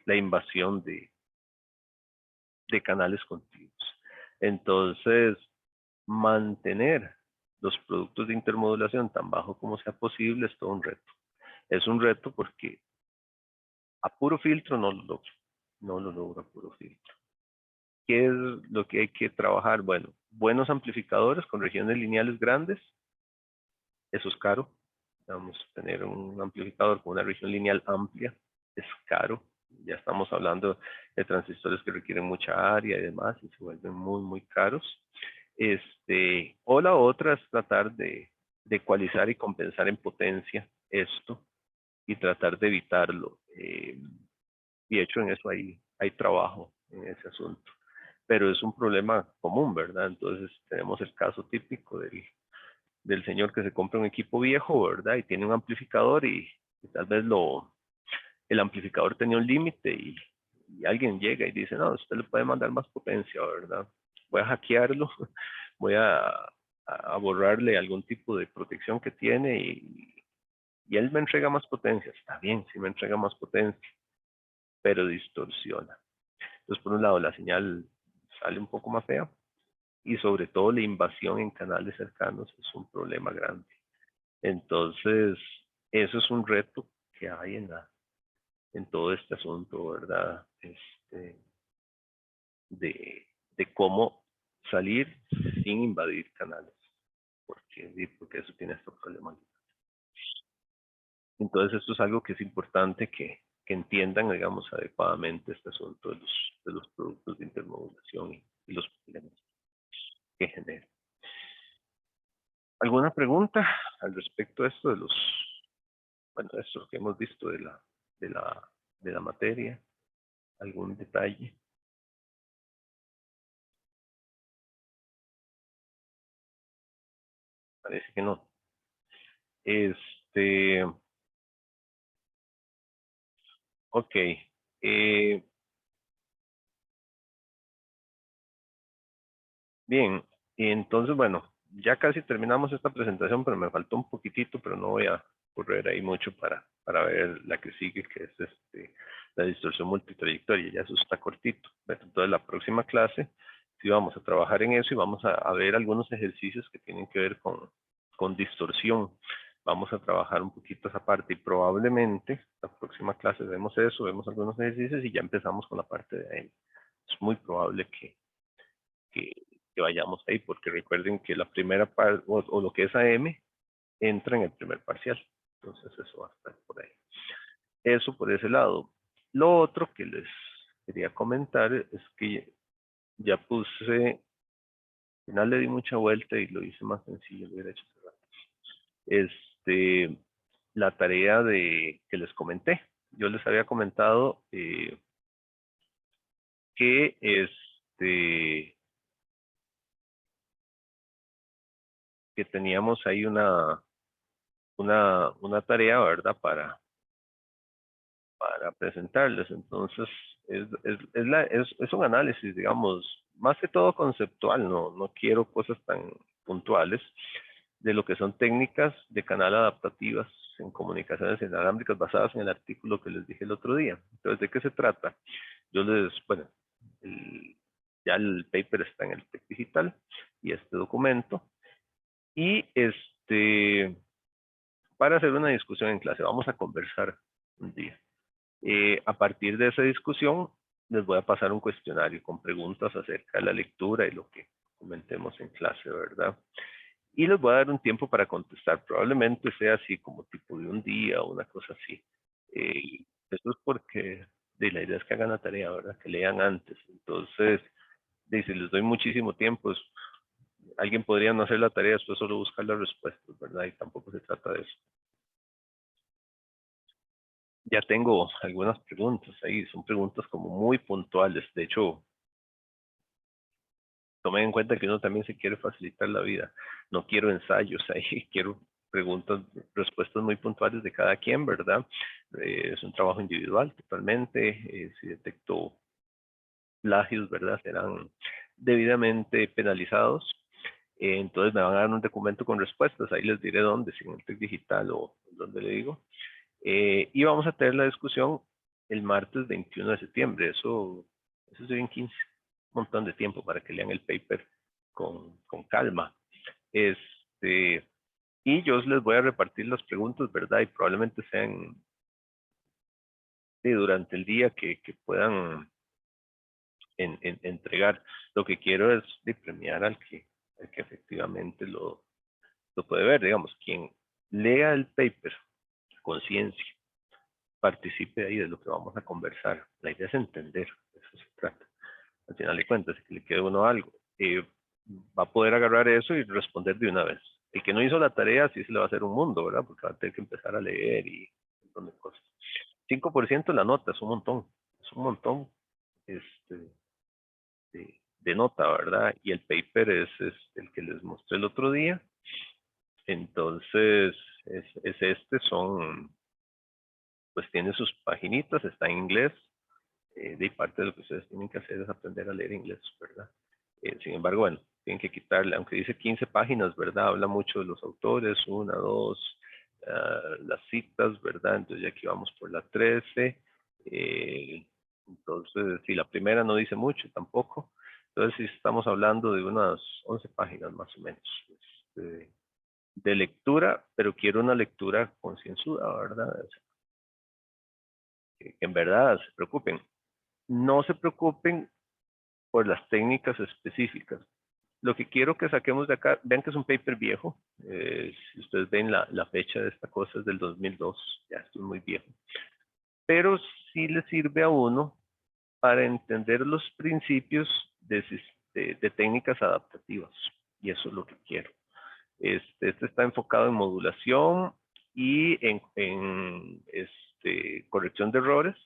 invasión de canales contiguos. Entonces, mantener los productos de intermodulación tan bajo como sea posible es todo un reto. Es un reto porque a puro filtro no lo logro. No lo logro a puro filtro. ¿Qué es lo que hay que trabajar? Bueno, buenos amplificadores con regiones lineales grandes. Eso es caro. Vamos a tener un amplificador con una región lineal amplia. Es caro. Ya estamos hablando de transistores que requieren mucha área y demás y se vuelven muy, muy caros. O la otra es tratar de ecualizar y compensar en potencia esto y tratar de evitarlo. Y de hecho en eso hay trabajo en ese asunto. Pero es un problema común, ¿verdad? Entonces tenemos el caso típico del señor que se compra un equipo viejo, ¿verdad? Y tiene un amplificador y tal vez el amplificador tenía un límite y alguien llega y dice, no, usted le puede mandar más potencia, ¿verdad? Voy a hackearlo, voy a borrarle algún tipo de protección que tiene y él me entrega más potencia. Está bien, sí me entrega más potencia, pero distorsiona. Entonces, por un lado, la señal sale un poco más fea y sobre todo la invasión en canales cercanos es un problema grande. Entonces, eso es un reto que hay en todo este asunto, ¿verdad? De cómo salir sin invadir canales, porque eso tiene estos problemas. Entonces, esto es algo que es importante que entiendan, digamos, adecuadamente este asunto de los productos de intermodulación y los problemas que generan. ¿Alguna pregunta al respecto de esto de los, bueno, esto que hemos visto de la, de la materia? ¿Algún detalle? Parece que no. Ok. Bien, y entonces, bueno, ya casi terminamos esta presentación, pero me faltó un poquitito, pero no voy a correr ahí mucho para ver la que sigue, que es la distorsión multitrayectoria. Ya eso está cortito. Bueno, entonces, la próxima clase sí vamos a trabajar en eso y vamos a ver algunos ejercicios que tienen que ver con distorsión. Vamos a trabajar un poquito esa parte y probablemente la próxima clase vemos eso, vemos algunos ejercicios y ya empezamos con la parte de ahí. Es muy probable que, que vayamos ahí, porque recuerden que la primera parte, o lo que es AM, entra en el primer parcial. Entonces eso va a estar por ahí. Eso por ese lado. Lo otro que les quería comentar es que ya puse, al final le di mucha vuelta y lo hice más sencillo, lo hubiera hecho hace rato. La tarea que les comenté. Yo les había comentado que que teníamos ahí una tarea, ¿verdad? Para presentarles. Entonces, es un análisis, digamos, más que todo conceptual, no quiero cosas tan puntuales de lo que son técnicas de canal adaptativas en comunicaciones inalámbricas basadas en el artículo que les dije el otro día. Entonces, ¿de qué se trata? Yo les, bueno, ya el paper está en el TEC digital y este documento. Y para hacer una discusión en clase, vamos a conversar un día. A partir de esa discusión, les voy a pasar un cuestionario con preguntas acerca de la lectura y lo que comentemos en clase, ¿verdad? Y les voy a dar un tiempo para contestar. Probablemente sea así como tipo de un día o una cosa así. Eso es porque la idea es que hagan la tarea, ¿verdad? Que lean antes. Entonces, si les doy muchísimo tiempo, alguien podría no hacer la tarea, después solo buscar las respuestas, ¿verdad? Y tampoco se trata de eso. Ya tengo algunas preguntas ahí, son preguntas como muy puntuales. De hecho, tomen en cuenta que uno también se quiere facilitar la vida. No quiero ensayos ahí, quiero preguntas, respuestas muy puntuales de cada quien, ¿verdad? Es un trabajo individual totalmente. Si detecto plagios, ¿verdad? Serán debidamente penalizados. Entonces me van a dar un documento con respuestas. Ahí les diré dónde, si en el TEC digital o donde le digo. Y vamos a tener la discusión el martes 21 de septiembre. Eso sería en 15, un montón de tiempo para que lean el paper con calma. Y yo les voy a repartir las preguntas, ¿verdad? Y probablemente sean durante el día que puedan entregar. Lo que quiero es premiar al que efectivamente lo puede ver. Digamos, quien lea el paper, conciencia, participe ahí de lo que vamos a conversar. La idea es entender, de eso se trata. Al final de cuentas, si le queda uno algo, va a poder agarrar eso y responder de una vez. El que no hizo la tarea, sí se le va a hacer un mundo, ¿verdad? Porque va a tener que empezar a leer y un montón de cosas. 5% la nota, es un montón de nota, ¿verdad? Y el paper es el que les mostré el otro día. Entonces, pues tiene sus paginitas, está en inglés, de parte de lo que ustedes tienen que hacer es aprender a leer inglés, ¿verdad? Sin embargo, bueno, tienen que quitarle, aunque dice 15 páginas, ¿verdad? Habla mucho de los autores, una, dos, las citas, ¿verdad? Entonces ya aquí vamos por la 13. Entonces, si la primera no dice mucho tampoco, Entonces, sí estamos hablando de unas 11 páginas más o menos de lectura, pero quiero una lectura concienzuda, ¿verdad? Que en verdad se preocupen. No se preocupen por las técnicas específicas. Lo que quiero que saquemos de acá, vean que es un paper viejo. Si ustedes ven la fecha de esta cosa es del 2002, ya esto es muy viejo. Pero sí le sirve a uno para entender los principios de técnicas adaptativas. Y eso es lo que quiero. Este está enfocado en modulación y en corrección de errores.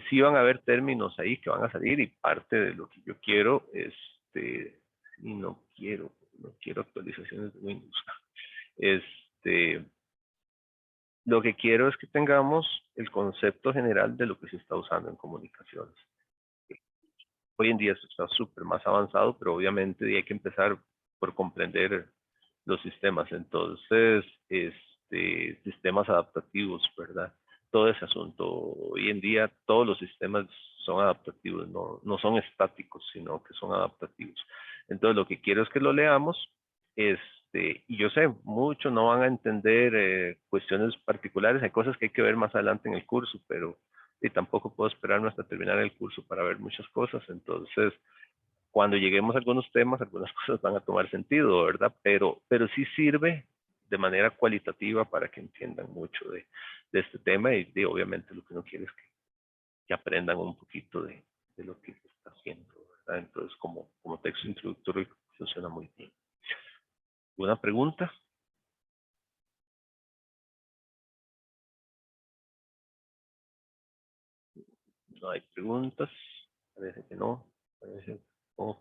Sí van a haber términos ahí que van a salir y parte de lo que yo quiero, y no quiero actualizaciones de Windows. Lo que quiero es que tengamos el concepto general de lo que se está usando en comunicaciones. Hoy en día esto está súper más avanzado, pero obviamente hay que empezar por comprender los sistemas. Entonces, sistemas adaptativos, ¿verdad? Todo ese asunto. Hoy en día todos los sistemas son adaptativos, no son estáticos, sino que son adaptativos. Entonces, lo que quiero es que lo leamos. Y yo sé, muchos no van a entender cuestiones particulares. Hay cosas que hay que ver más adelante en el curso, pero y tampoco puedo esperarme hasta terminar el curso para ver muchas cosas. Entonces, cuando lleguemos a algunos temas, algunas cosas van a tomar sentido, ¿verdad? Pero sí sirve de manera cualitativa para que entiendan mucho de este tema y obviamente lo que uno quiere es que aprendan un poquito de lo que se está haciendo, ¿verdad? Entonces, como texto introductorio funciona muy bien. ¿Una pregunta? No hay preguntas. Parece que no. Parece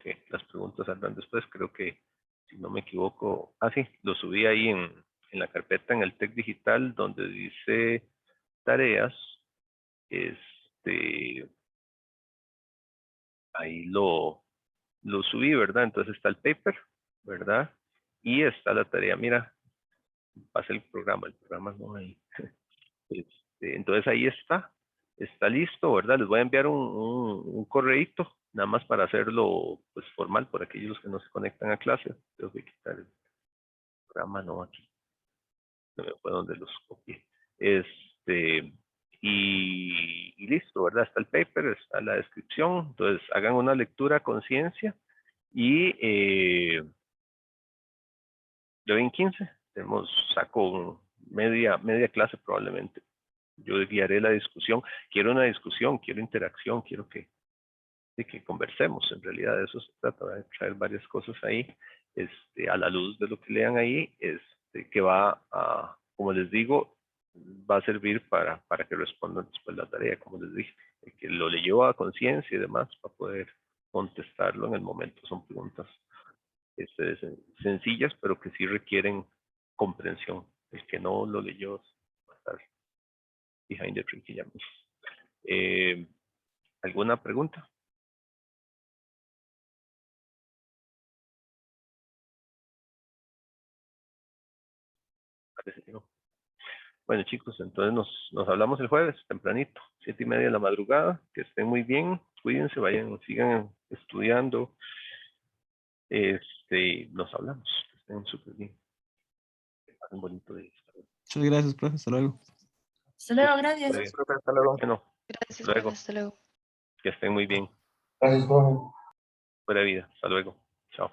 que las preguntas saldrán después. Creo que, si no me equivoco, sí, lo subí ahí en la carpeta en el TEC Digital donde dice tareas. Ahí lo subí, ¿verdad? Entonces está el paper, ¿verdad? Y está la tarea. Mira, pasa el programa no hay. Entonces ahí está listo, ¿verdad? Les voy a enviar un correíto, nada más para hacerlo pues formal por aquellos que no se conectan a clase. Tengo que quitar el programa no aquí. No me fue donde los copié. Y listo, ¿verdad? Está el paper, está la descripción. Entonces hagan una lectura a conciencia y de hoy en 15 saco media clase probablemente. Yo guiaré la discusión. Quiero una discusión, quiero interacción, quiero que conversemos. En realidad de eso se trata, de traer varias cosas ahí, a la luz de lo que lean ahí, que va a, como les digo, va a servir para que respondan después la tarea, como les dije. El que lo leyó a conciencia y demás para poder contestarlo en el momento. Son preguntas sencillas, pero que sí requieren comprensión. El que no lo leyó va a estar behind the tree, que llamamos. ¿Alguna pregunta? Parece que no. Bueno, chicos, entonces nos hablamos el jueves, tempranito, 7:30 de la madrugada. Que estén muy bien, cuídense, vayan, sigan estudiando. Nos hablamos, que estén súper bien. Que pasen bonito día. Muchas gracias, profe. Hasta luego. Hasta luego, gracias. Gracias, profe, hasta luego. Bueno, Gracias, luego. profe, hasta luego. Que estén muy bien. Gracias, profe. Buena vida. Hasta luego. Chao.